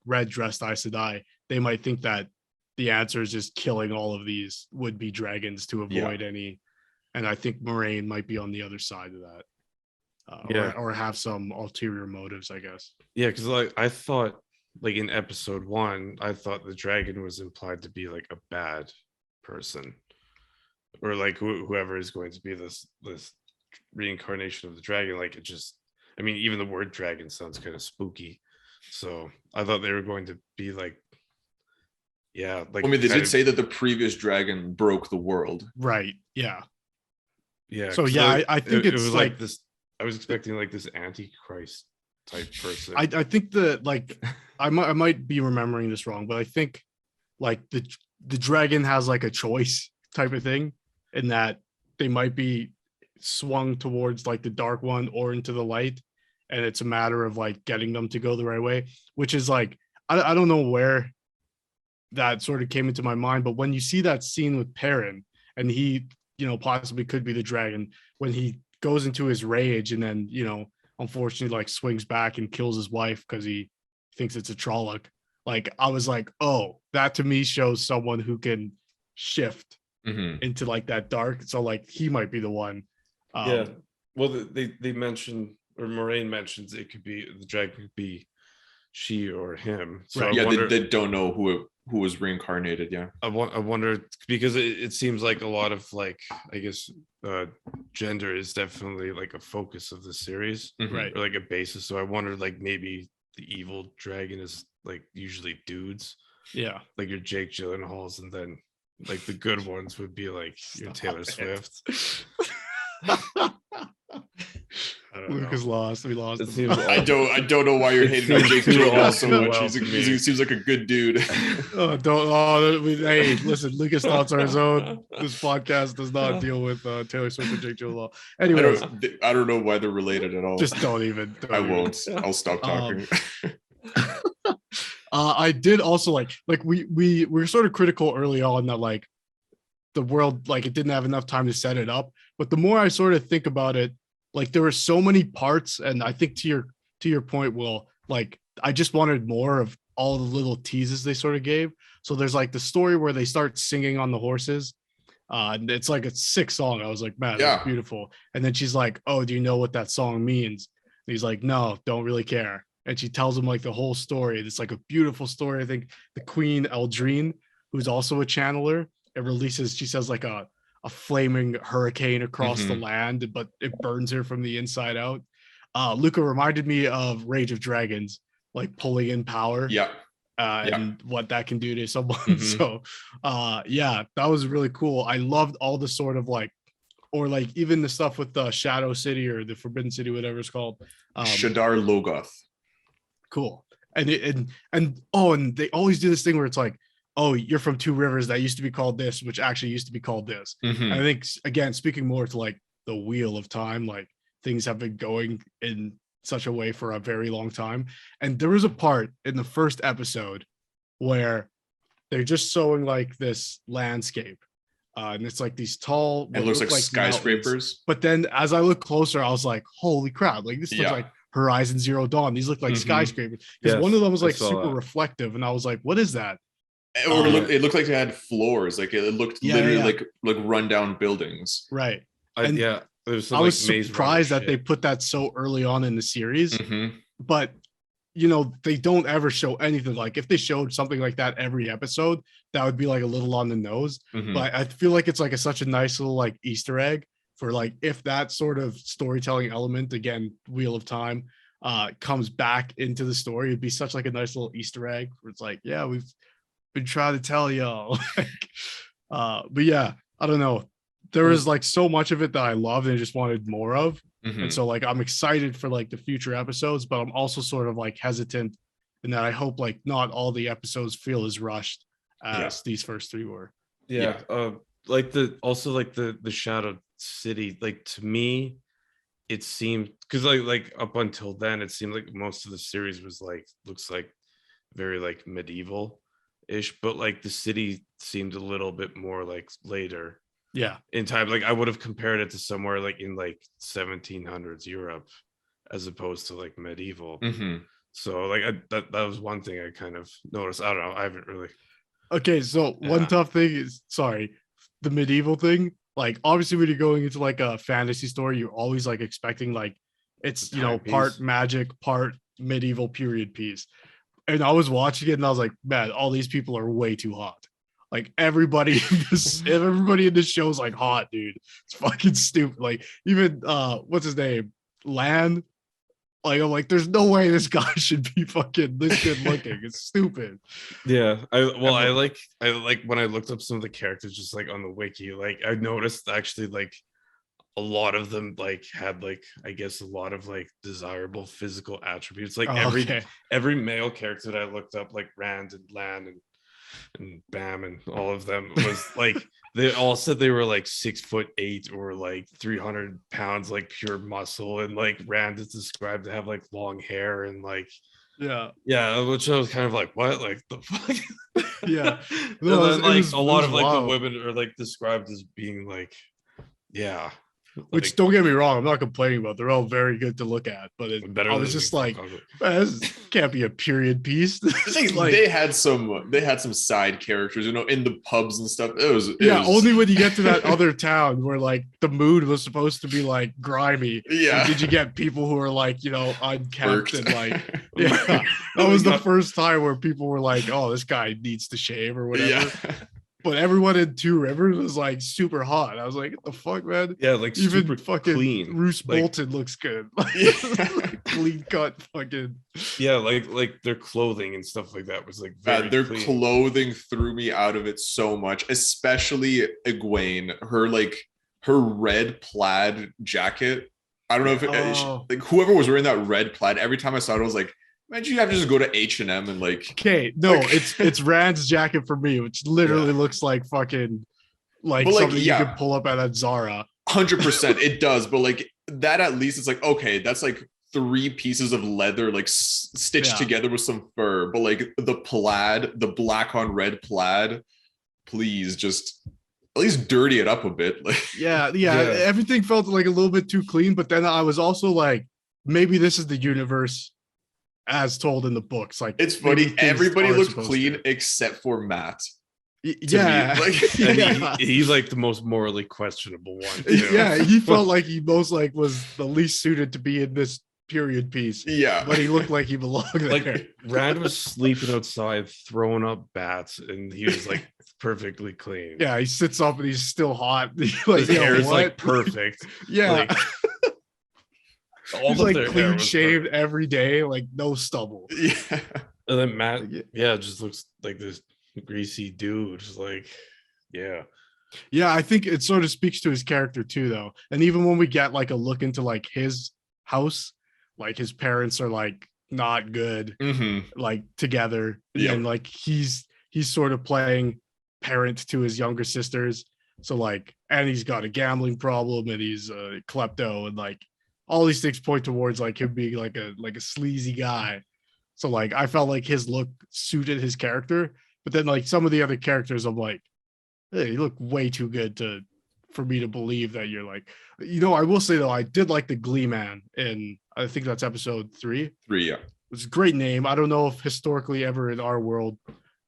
A: red dressed Aes Sedai, they might think that the answer is just killing all of these would-be dragons to avoid any. And I think Moiraine might be on the other side of that, or have some ulterior motives, I guess.
C: Yeah, because like I thought like in episode 1, I thought the dragon was implied to be like a bad person, or like whoever is going to be this reincarnation of the dragon. Like it just, I mean, even the word dragon sounds kind of spooky. So I thought they were going to be like, yeah, like
B: I mean, they did say that the previous dragon broke the world.
A: Right. Yeah.
C: Yeah.
A: So yeah, I think
C: it
A: it's
C: was
A: like
C: this. I was expecting like this antichrist type person.
A: I think that like I might be remembering this wrong, but I think like the dragon has like a choice type of thing, in that they might be swung towards like the dark one or into the light, and it's a matter of like getting them to go the right way, which is like I don't know where that sort of came into my mind, but when you see that scene with Perrin and he, you know, possibly could be the dragon, when he goes into his rage and then, you know, unfortunately like swings back and kills his wife because he thinks it's a Trolloc. Like I was like, oh, that to me shows someone who can shift into like that dark. So like he might be the one.
C: Yeah. Well, they mentioned, or Moraine mentions, it could be the dragon could be she or him. So
B: right. Yeah, they don't know who was reincarnated. Yeah.
C: I wonder, because it seems like a lot of like, I guess gender is definitely like a focus of the series,
A: right?
C: Or like a basis. So I wondered like maybe the evil dragon is like usually dudes.
A: Yeah.
C: Like your Jake Gyllenhaals, and then like the good ones would be like your Taylor Swift.
A: Lucas lost. We lost.
B: I don't know why you're hating on Jake Gyllenhaal so much. He seems like a good dude.
A: Hey, listen, Lucas thoughts are his own. This podcast does not deal with Taylor Swift and Jake Gyllenhaal. Anyway,
B: I don't know why they're related at all.
A: Just don't even.
B: I won't. I'll stop talking.
A: I did also like we were sort of critical early on that like the world, like it didn't have enough time to set it up. But the more I sort of think about it, like there were so many parts, and I think to your point, Will, like I just wanted more of all the little teases they sort of gave. So there's like the story where they start singing on the horses. And it's like a sick song. I was like, man, that's beautiful. And then she's like, oh, do you know what that song means? And he's like, no, don't really care. And she tells him like the whole story. It's like a beautiful story. I think the Queen Eldrine, who's also a channeler, it releases, she says like a flaming hurricane across the land, but it burns her from the inside out. Luca reminded me of Rage of Dragons, like pulling in power. And what that can do to someone. So that was really cool. I loved all the sort of like, or like even the stuff with the Shadow City or the Forbidden City, whatever it's called.
B: Shadar Logoth.
A: Cool. And they always do this thing where it's like, oh, you're from Two Rivers that used to be called this, which actually used to be called this. And I think, again, speaking more to like the wheel of time, like things have been going in such a way for a very long time. And there was a part in the first episode where they're just showing like this landscape. And it's like these tall,
B: it looks like skyscrapers.
A: Mountains. But then as I look closer, I was like, holy crap, like this looks like Horizon Zero Dawn. These look like skyscrapers. Because one of them was like super reflective. And I or what is that?
B: Or it looked like they had floors. Like it looked literally like rundown buildings.
A: Right.
C: I was
A: surprised that they put that so early on in the series. But you know, they don't ever show anything. Like if they showed something like that every episode, that would be like a little on the nose. But I feel like it's like such a nice little like Easter egg for like if that sort of storytelling element, again, Wheel of Time, comes back into the story, it'd be such like a nice little Easter egg where it's like, yeah, we've been trying to tell y'all. But yeah, I don't know. There was like so much of it that I loved and just wanted more of. And so like I'm excited for like the future episodes, but I'm also sort of like hesitant in that I hope like not all the episodes feel as rushed as these first three were.
C: Like the Shadow City, like to me it seemed, because like up until then it seemed like most of the series was like looks like very like medieval ish, but like the city seemed a little bit more like later in time. Like I would have compared it to somewhere like in like 1700s Europe as opposed to like medieval. So like that was one thing I kind of noticed. I don't know, I haven't really.
A: Okay, so one tough thing is, the medieval thing, like obviously when you're going into like a fantasy story, you're always like expecting like it's, you know, part magic, part medieval period piece. And I was watching it and I was like, man, all these people are way too hot. Like everybody in this show is like hot, dude. It's fucking stupid. Like even what's his name? Lan. Like I'm like, there's no way this guy should be fucking this good looking. It's stupid.
C: Yeah, I like when I looked up some of the characters just like on the wiki, like I noticed actually like a lot of them like had like I guess a lot of like desirable physical attributes. Like every male character that I looked up, like Rand and Lan and Bam and all of them was like they all said they were like 6'8" or like 300 pounds, like pure muscle. And like Rand is described to have like long hair and like yeah, which I was kind of like, what, like the fuck?
A: Yeah.
C: No, and then like a lot of like the women are like described as being like, yeah.
A: Which
C: like,
A: don't get me wrong, I'm not complaining about. They're all very good to look at, but I was just like, this can't be a period piece.
B: Like, they had some side characters, you know, in the pubs and stuff. It was
A: only when you get to that other town where like the mood was supposed to be like grimy.
B: Yeah.
A: Like, did you get people who were like, you know, unkempt and like, yeah, that was the first time where people were like, oh, this guy needs to shave or whatever.
B: Yeah.
A: But everyone in Two Rivers was like super hot. I was like, what the fuck, man?
C: Yeah, like
A: even
C: super
A: fucking
C: clean.
A: Roose
C: like,
A: Bolton looks good. Like, clean cut fucking.
C: Yeah, like their clothing and stuff like that was like very
B: their
C: clean.
B: Clothing threw me out of it so much, especially Egwene. Her red plaid jacket. I don't know if like whoever was wearing that red plaid, every time I saw it, I was like, imagine you have to just go to H&M and like.
A: Okay, no, it's Rand's jacket for me, which literally looks like fucking like something you could pull up at Zara.
B: 100%, it does, but like that at least it's like, okay, that's like 3 pieces of leather like stitched together with some fur. But like the plaid, the black on red plaid, please just at least dirty it up a bit. Like
A: yeah, everything felt like a little bit too clean. But then I was also like, maybe this is the universe as told in the books. Like,
B: it's funny, everybody looked clean except for Matt.
A: Yeah,
B: like
C: he's like the most morally questionable one too.
A: Yeah, he felt like he most like was the least suited to be in this period piece.
B: Yeah,
A: but he looked like he belonged there.
C: Like Rand was sleeping outside throwing up bats and he was like perfectly clean.
A: Yeah, he sits up and he's still hot. Like,
C: his hair is like perfect.
A: Yeah, like,
C: all
A: he's like clean shaved every day, like no stubble.
B: Yeah,
C: and then Matt just looks like this greasy dude. Just like yeah,
A: I think it sort of speaks to his character too, though. And even when we get like a look into like his house, like his parents are like not good, like together, and like he's sort of playing parent to his younger sisters. So like, and he's got a gambling problem and he's a klepto, and like all these things point towards like him being like a sleazy guy. So like I felt like his look suited his character, but then like some of the other characters, I'm like, hey, you look way too good for me to believe that you're like, you know. I will say though, I did like the Glee Man in, I think that's episode 3.
B: Yeah,
A: it's a great name. I don't know if historically ever in our world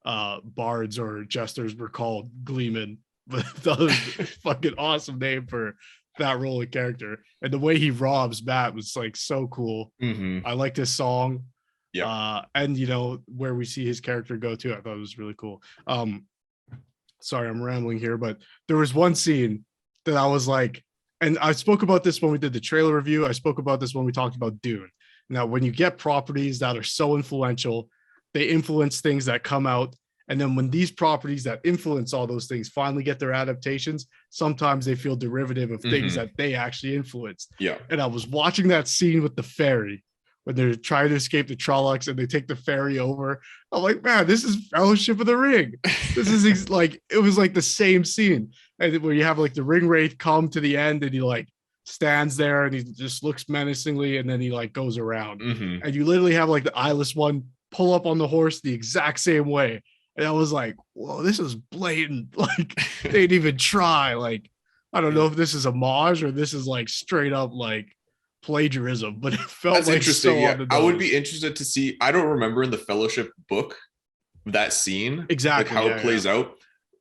A: bards or jesters were called gleemen, but that was a fucking awesome name for that role of character. And the way he robs Matt was like so cool. I liked his song. And you know where we see his character go to, I thought it was really cool. Sorry, I'm rambling here, but there was one scene that I was like, and I spoke about this when we did the trailer review. I spoke about this when we talked about Dune. Now, when you get properties that are so influential, they influence things that come out. And then when these properties that influence all those things finally get their adaptations, sometimes they feel derivative of things that they actually influenced.
B: Yeah.
A: And I was watching that scene with the ferry when they're trying to escape the Trollocs and they take the ferry over. I'm like, man, this is Fellowship of the Ring. This is like, it was like the same scene. And where you have like the ring wraith come to the end and he like stands there and he just looks menacingly and then he like goes around. And you literally have like the eyeless one pull up on the horse the exact same way. And I was like, whoa, this is blatant. Like, they didn't even try. Like, I don't know if this is homage or this is like straight up like plagiarism, but it felt
B: that's
A: like
B: interesting.
A: So
B: I would be interested to see. I don't remember in the Fellowship book that scene
A: exactly,
B: like how it plays out.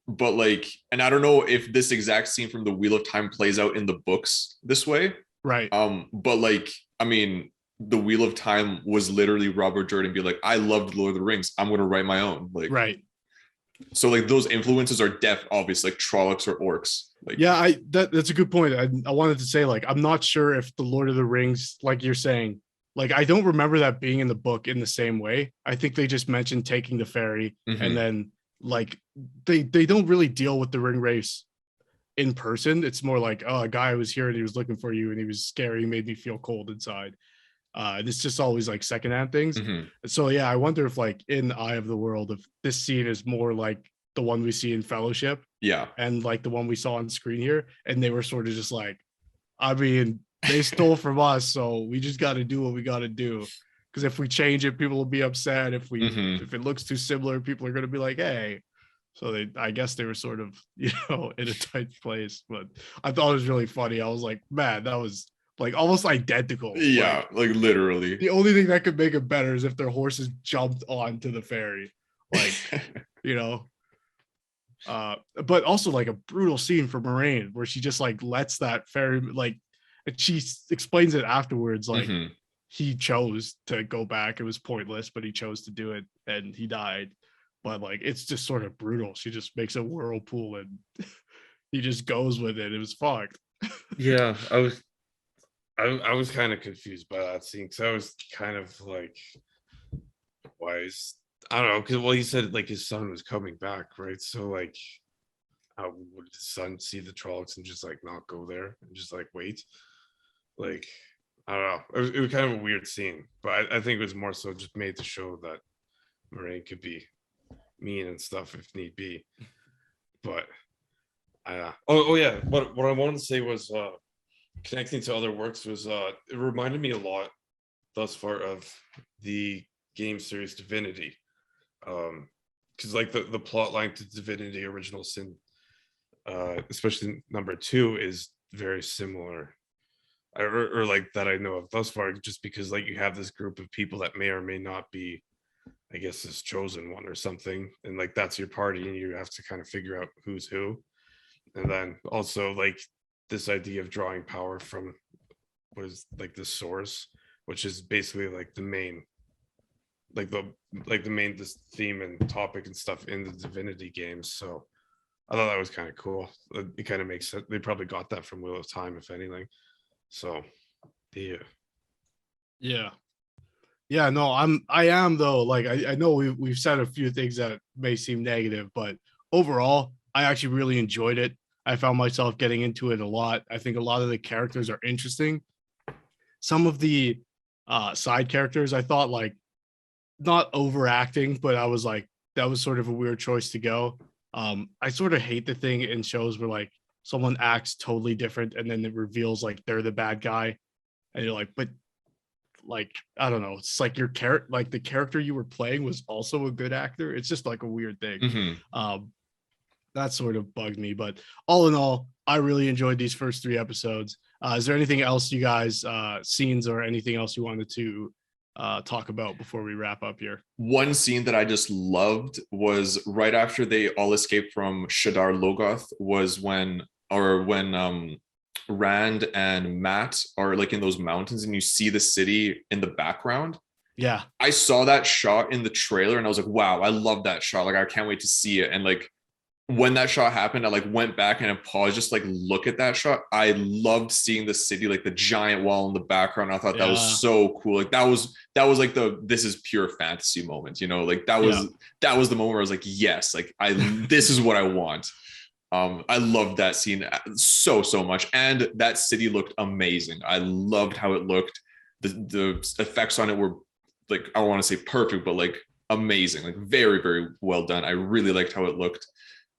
B: But like, and I don't know if this exact scene from the Wheel of Time plays out in the books this way.
A: Right.
B: But like, I mean, the Wheel of Time was literally Robert Jordan be like, I loved Lord of the Rings, I'm going to write my own. Like,
A: right.
B: So like those influences are obvious, like Trollocs or orcs. Like,
A: yeah, that's a good point. I wanted to say, like, I'm not sure if the Lord of the Rings, like you're saying, like, I don't remember that being in the book in the same way. I think they just mentioned taking the ferry, and then like they don't really deal with the ring race in person. It's more like, oh, a guy was here and he was looking for you and he was scary, he made me feel cold inside. And it's just always like secondhand things. So yeah, I wonder if like in Eye of the World, if this scene is more like the one we see in Fellowship, and like the one we saw on screen here, and they were sort of just like, I mean, they stole from us, so we just got to do what we got to do. Because if we change it, people will be upset. If it looks too similar, people are going to be like, hey. So I guess they were sort of, in a tight place. But I thought it was really funny. I was like, man, that was like almost identical.
B: Yeah, like literally.
A: The only thing that could make it better is if their horses jumped onto the ferry, like, but also like a brutal scene for Moraine where she just like lets that ferry, like, and she explains it afterwards, like he chose to go back. It was pointless, but he chose to do it and he died. But like, it's just sort of brutal. She just makes a whirlpool and he just goes with it. It was fucked.
C: Yeah, I was kind of confused by that scene because I was kind of like, why is, I don't know, because well, he said like his son was coming back, right? So like, would his son see the Trollocs and just like not go there and just like wait? Like, I don't know. It was kind of a weird scene, but I think it was more so just made to show that Moraine could be mean and stuff if need be. But oh yeah, what I wanted to say was connecting to other works was it reminded me a lot thus far of the game series Divinity, because like the plot line to Divinity Original Sin, especially number 2, is very similar, or like that I know of thus far, just because like you have this group of people that may or may not be, I guess, this chosen one or something, and like that's your party and you have to kind of figure out who's who. And then also like this idea of drawing power from what is like the source, which is basically like the main, this theme and topic and stuff in the Divinity games. So I thought that was kind of cool. It kind of makes sense. They probably got that from Wheel of Time, if anything. So
A: yeah, no, I am though, like I know we've said a few things that may seem negative, but overall I actually really enjoyed it. I found myself getting into it a lot. I think a lot of the characters are interesting. Some of the side characters I thought like not overacting, but I was like, that was sort of a weird choice to go. I sort of hate the thing in shows where like someone acts totally different and then it reveals like they're the bad guy, and you're like, but like, I don't know, it's like your character, like the character you were playing was also a good actor. It's just like a weird thing. That sort of bugged me, but all in all, I really enjoyed these first 3 episodes. Is there anything else you guys, scenes or anything else you wanted to talk about before we wrap up here?
B: One scene that I just loved was right after they all escaped from Shadar Logoth, was when Rand and Matt are like in those mountains and you see the city in the background.
A: Yeah,
B: I saw that shot in the trailer and I was like, wow, I love that shot. Like, I can't wait to see it. And like, when that shot happened, I like went back and I paused, just like look at that shot. I loved seeing the city, like the giant wall in the background. I thought that was so cool. Like that was like this is pure fantasy moment, like that was the moment where I was like, yes, like this is what I want. I loved that scene so much. And that city looked amazing. I loved how it looked. The effects on it were like, I don't want to say perfect, but like amazing, like very, very well done. I really liked how it looked.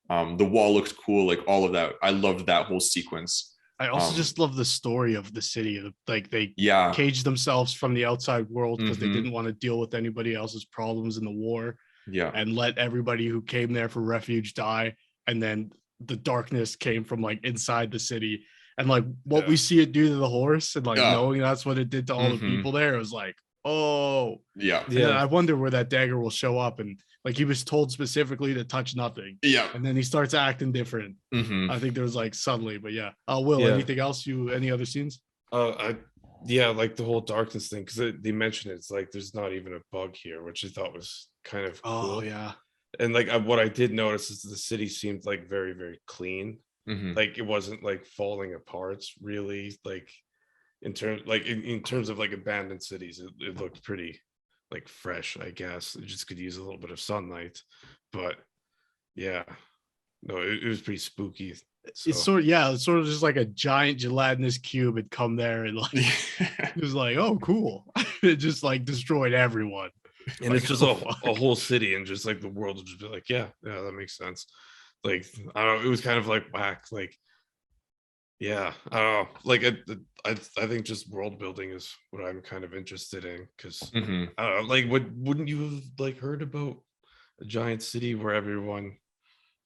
B: The wall looked cool, like all of that. I loved that whole sequence.
A: I also just love the story of the city. Like they caged themselves from the outside world because they didn't want to deal with anybody else's problems in the war.
B: Yeah.
A: And let everybody who came there for refuge die. And then the darkness came from like inside the city. And like what we see it do to the horse, and like knowing that's what it did to all the people there, it was like, oh.
B: Yeah.
A: And I wonder where that dagger will show up. And like he was told specifically to touch nothing.
B: Yeah.
A: And then he starts acting different. I think there was like suddenly, but Will, anything else any other scenes?
C: Yeah, like the whole darkness thing, because they mentioned it's like there's not even a bug here, which I thought was kind of
A: Oh
C: cool.
A: yeah.
C: And like what I did notice is the city seemed like very, very clean.
B: Mm-hmm.
C: Like it wasn't like falling apart really. Like in terms of like abandoned cities, it looked pretty like fresh, I guess. It just could use a little bit of sunlight. But yeah, no, it was pretty spooky. So
A: It's sort of just like a giant gelatinous cube had come there and like it was like, oh cool. It just like destroyed everyone.
C: and
A: Like,
C: it's just
A: oh,
C: a whole city, and just like the world would just be like, yeah, that makes sense. Like I don't know, it was kind of like whack. Like yeah, I don't know. Like I think just world building is what I'm kind of interested in, because
B: Mm-hmm.
C: I don't know, like wouldn't you have like heard about a giant city where everyone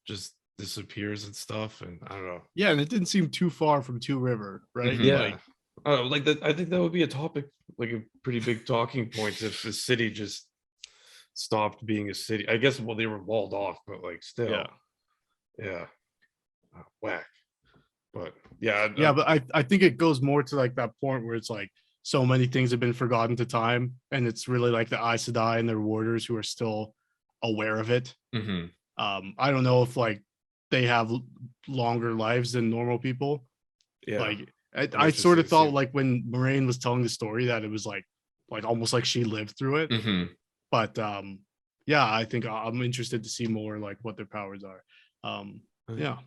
C: just disappears and stuff? And I don't know.
A: yeah, and it didn't seem too far from Two River, right?
B: Mhm.
C: Yeah.
A: Like
C: Like that, I think that would be a topic, like a pretty big talking point, if the city just stopped being a city. I guess, well, they were walled off, but like still,
A: yeah.
C: yeah, whack. But yeah,
A: Yeah, but I think it goes more to like that point where it's like so many things have been forgotten to time, and it's really like the Aes Sedai and their warders who are still aware of it.
B: Mm-hmm.
A: I don't know if like they have longer lives than normal people.
C: yeah,
A: Like I
C: it's just
A: sort of
C: it
A: thought
C: seemed-
A: like when Moraine was telling the story that it was like almost like she lived through it.
B: Mm-hmm.
A: But yeah, I think I'm interested to see more like what their powers are. Yeah.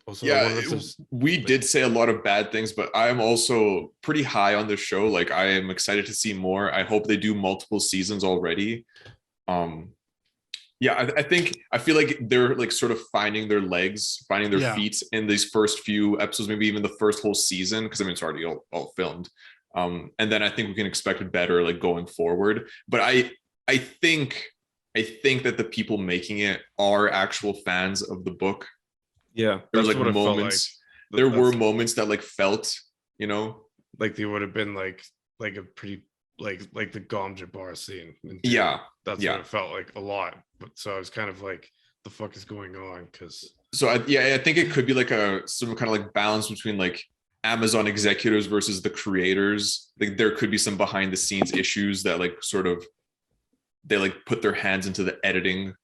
C: Also,
B: Yeah, we did say a lot of bad things, but I'm also pretty high on the show. Like I am excited to see more. I hope they do multiple seasons already. Yeah, I feel like they're like sort of finding their legs, finding their
A: Yeah.
B: feet in these first few episodes, maybe even the first whole season, because I mean it's already all filmed. And then I think we can expect better like going forward. But I think that the people making it are actual fans of the book.
C: yeah,
B: There were
C: that's
B: like
C: what it felt
B: moments.
C: like.
B: There were
C: That's-
B: moments that like felt, you know,
C: like they would have been like a pretty like the Gom Jabbar scene.
B: yeah,
C: That's
B: yeah.
C: what it felt like a lot. But so I was kind of like, the fuck is going on? Because
B: So I think it could be like some kind of like balance between like Amazon executives versus the creators. Like there could be some behind the scenes issues that like sort of they like put their hands into the editing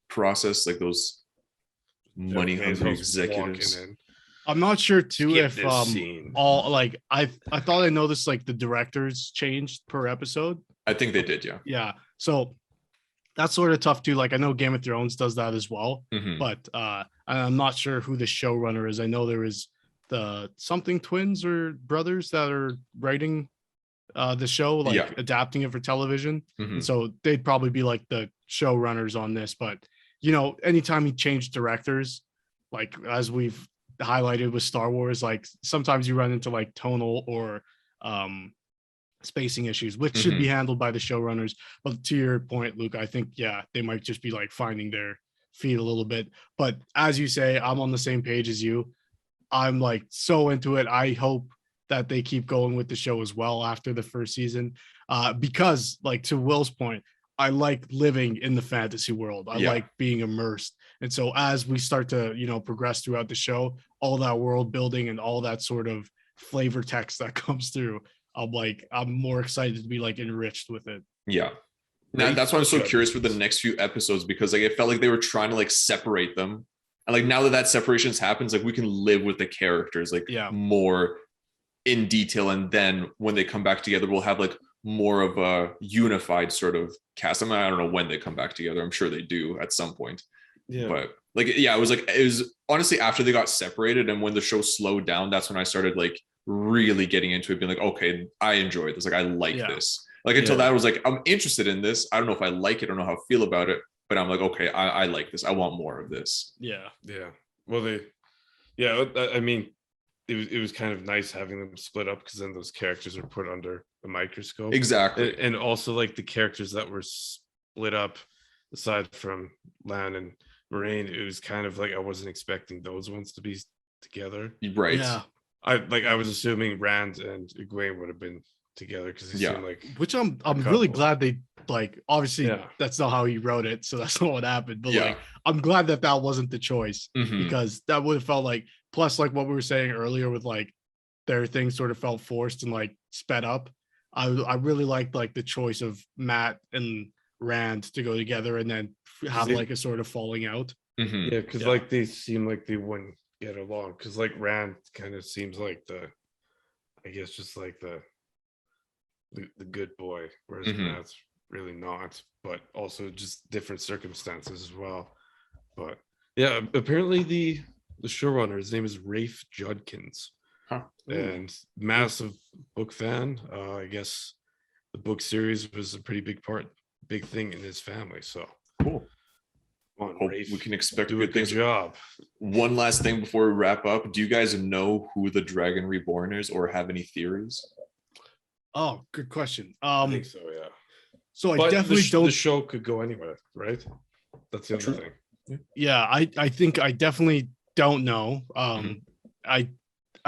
B: process, like those money hungry executives.
A: I'm not sure too
C: Skip
A: if
C: this scene.
A: all like I thought I noticed like the directors changed per episode.
B: I think they did, yeah.
A: Yeah. So that's sort of tough too. Like I know Game of Thrones does that as well,
B: Mhm.
A: but I'm not sure who the showrunner is. I know there is the something twins or brothers that are writing the show, like
B: Yeah.
A: adapting it for television.
B: Mhm.
A: And so they'd probably be like the showrunners on this. But you know, anytime you change directors, like as we've highlighted with Star Wars, like sometimes you run into like tonal or spacing issues, which should be handled by the showrunners. But to your point, Luke, I think yeah, they might just be like finding their feet a little bit. But as you say, I'm on the same page as you. I'm like so into it. I hope that they keep going with the show as well after the first season, because like to Will's point, I like living in the fantasy world. I
B: Yeah.
A: like being immersed. And so as we start to, you know, progress throughout the show, all that world building and all that sort of flavor text that comes through, I'm more excited to be like enriched with it.
B: Yeah. Now that's why I'm so curious for the next few episodes, because like it felt like they were trying to like separate them. And like now that separations happens, like we can live with the characters like more in detail. And then when they come back together, we'll have like more of a unified sort of cast. I mean, I don't know when they come back together. I'm sure they do at some point. Yeah. But like, yeah, it was honestly after they got separated and when the show slowed down, that's when I started like really getting into it, being like, okay, I enjoy this. Like, I like this. Like until that I was like, I'm interested in this. I don't know if I like it. I don't know how I feel about it, but I'm like, okay, I like this. I want more of this.
A: Yeah.
C: Yeah. Well, I mean, it was kind of nice having them split up, because then those characters are put under a microscope.
B: Exactly.
C: And also like the characters that were split up, aside from Lan and Moraine, it was kind of like I wasn't expecting those ones to be together.
B: Right.
A: Yeah.
C: I was assuming Rand and Egwene would have been together, because they seem like,
A: which I'm really glad they like, obviously that's not how he wrote it, so that's not what happened, but like I'm glad that wasn't the choice, because that would have felt like, plus like what we were saying earlier with like their thing sort of felt forced and like sped up. I really liked like the choice of Matt and Rand to go together and then have like a sort of falling out.
B: Mhm.
C: Yeah, because like they seem like they wouldn't get along. Because like Rand kind of seems like I guess just like the good boy, whereas
B: Mhm.
C: Matt's really not. But also just different circumstances as well. But yeah, apparently the showrunner, his name is Rafe Judkins,
B: Huh.
C: and massive book fan. I guess the book series was a pretty big thing in his family. So
B: Cool.
C: come on,
B: Hope
C: Rafe,
B: we can expect
C: do a
B: good
C: good
B: things.
C: job.
B: One last thing before we wrap up. Do you guys know who the Dragon Reborn is or have any theories?
A: Oh, good question.
C: I think so, yeah.
A: So I
C: But
A: definitely
C: the
A: don't.
C: show could go anywhere, right? That's the other
B: True.
C: thing.
A: Yeah, I think I definitely don't know. I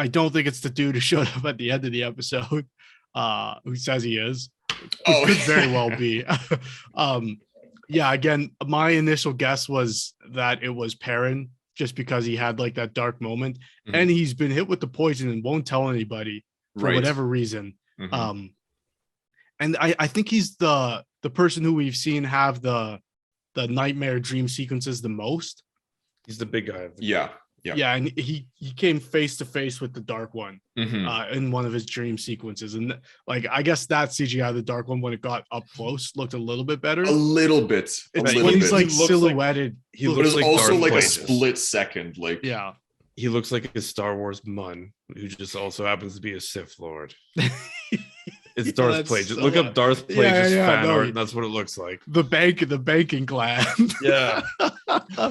A: don't think it's the dude who showed up at the end of the episode, who says he is. It could very well be. Yeah, again, my initial guess was that it was Perrin, just because he had like that dark moment, and he's been hit with the poison and won't tell anybody for whatever reason. And I think he's the person who we've seen have the nightmare dream sequences the most.
C: He's the big guy.
A: Yeah, and he came face to face with the Dark One in one of his dream sequences, and like I guess that CGI, the Dark One, when it got up close, looked a little bit better.
B: A little bit.
A: When he's like silhouetted,
C: he looks like
B: also
C: Darth
B: like
C: Plagueis.
B: a split second. Like
C: he looks like a Star Wars Mun who just also happens to be a Sith Lord. It's Darth Plagueis. Just look up Darth Plagueis fan art, and that's what it looks like.
A: The banking clan.
C: Yeah.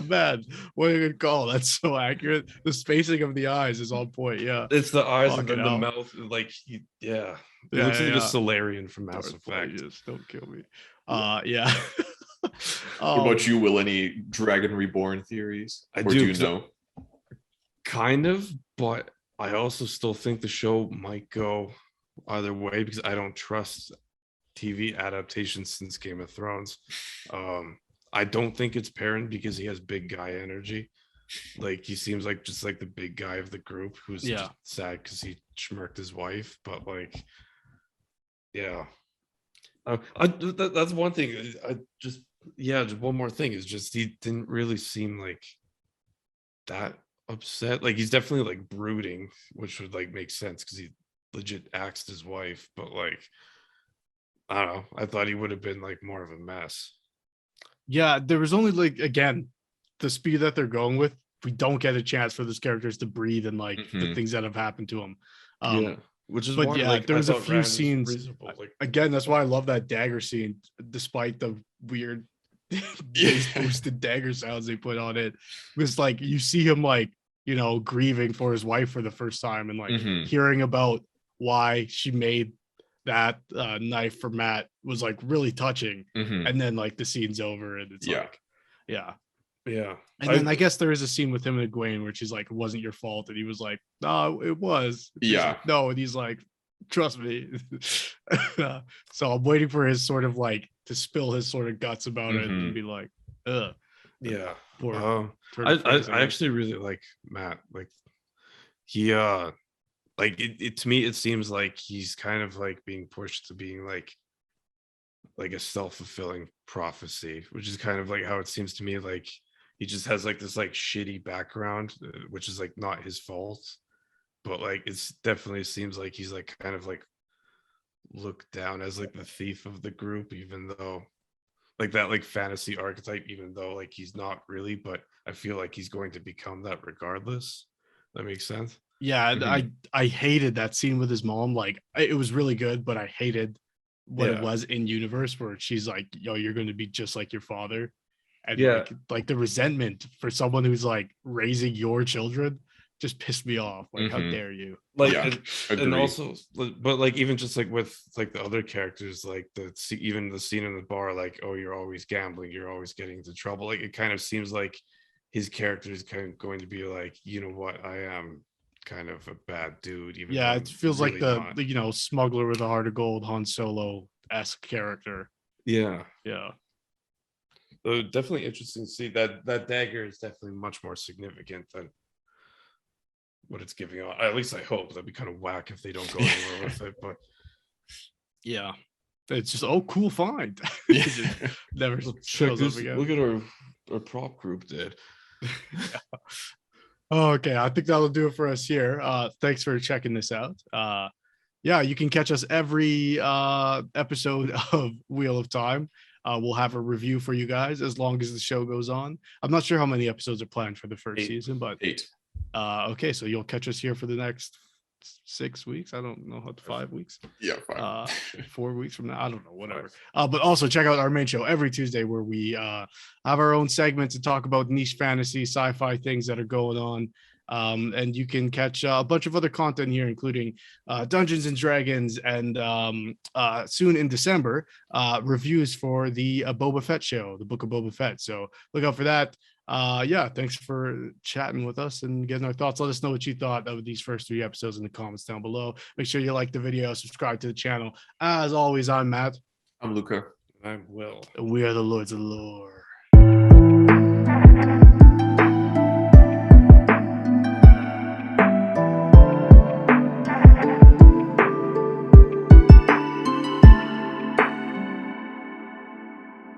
A: Man, what a good call. That's so accurate. The spacing of the eyes is on point. Yeah.
C: It's the eyes and then the mouth. Like, he looks like a Solarian from Mass Effect.
A: Don't kill me. Yeah.
B: What about you, Will? Any Dragon Reborn theories?
C: Or
B: do you know?
C: Kind of, but I also still think the show might go either way because I don't trust TV adaptations since Game of Thrones. I don't think it's Perrin because he has big guy energy. Like he seems like just like the big guy of the group who's just sad because he schmirked his wife. But like, that's one thing. Just one more thing is just he didn't really seem like that upset. Like he's definitely like brooding, which would like make sense because he legit axed his wife. But like, I don't know. I thought he would have been like more of a mess.
A: Yeah, there was only like, again, the speed that they're going with, we don't get a chance for those characters to breathe and like the things that have happened to them.
C: Which is
A: but
C: why,
A: like there's a few scenes.
C: Like,
A: again, that's why I love that dagger scene, despite the weird boosted dagger sounds they put on it. It's like you see him like, you know, grieving for his wife for the first time and like hearing about why she made that knife for Matt was like really touching. And then like the scene's over and it's like, and then I guess there is a scene with him and Egwene where she's like, it wasn't your fault, and he was like, no, it was. Like, no, and he's like, trust me. So I'm waiting for his sort of like to spill his sort of guts about it and be like, ugh.
C: I actually really like Matt. Like he like it to me it seems like he's kind of like being pushed to being like a self-fulfilling prophecy, which is kind of like how it seems to me. Like he just has like this like shitty background, which is like not his fault, but like it's definitely seems like he's like kind of like looked down as like the thief of the group, even though like that like fantasy archetype, even though like he's not really, but I feel like he's going to become that regardless. That makes sense.
A: Yeah, I hated that scene with his mom. Like it was really good, but I hated what it was in universe where she's like, yo, you're going to be just like your father. And like the resentment for someone who's like raising your children just pissed me off. Like, how dare you?
C: Like, and also, but like even just like with like the other characters, like even the scene in the bar, like, oh, you're always gambling, you're always getting into trouble. Like it kind of seems like his character is kind of going to be like, you know what, I am kind of a bad dude. Even
A: it feels really like the you know, smuggler with a heart of gold, Han Solo-esque character.
C: Yeah. So definitely interesting to see that dagger is definitely much more significant what it's giving out. At least I hope. That'd be kind of whack if they don't go anywhere with it. But
A: yeah, it's just cool find.
B: Yeah.
A: Never
C: check
A: shows
C: this.
A: up again.
C: Look at our prop group did.
A: Okay, I think that'll do it for us here. Thanks for checking this out. Yeah, you can catch us every episode of Wheel of Time. We'll have a review for you guys as long as the show goes on. I'm not sure how many episodes are planned for the first season, but
B: 8.
A: Okay, so you'll catch us here for the next 6 weeks. I don't know how 5 weeks.
B: Yeah, 5.
A: 4 weeks from now. I don't know, whatever. But also check out our main show every Tuesday where we have our own segments and talk about niche fantasy, sci-fi things that are going on. And you can catch a bunch of other content here, including Dungeons and Dragons, and soon in December, reviews for the Boba Fett show, the Book of Boba Fett. So look out for that. Yeah, thanks for chatting with us and getting our thoughts. Let us know what you thought of these first 3 episodes in the comments down below. Make sure you like the video, subscribe to the channel. As always, I'm Matt.
B: I'm Luca.
C: I'm Will.
A: And we are the Lords of Lore.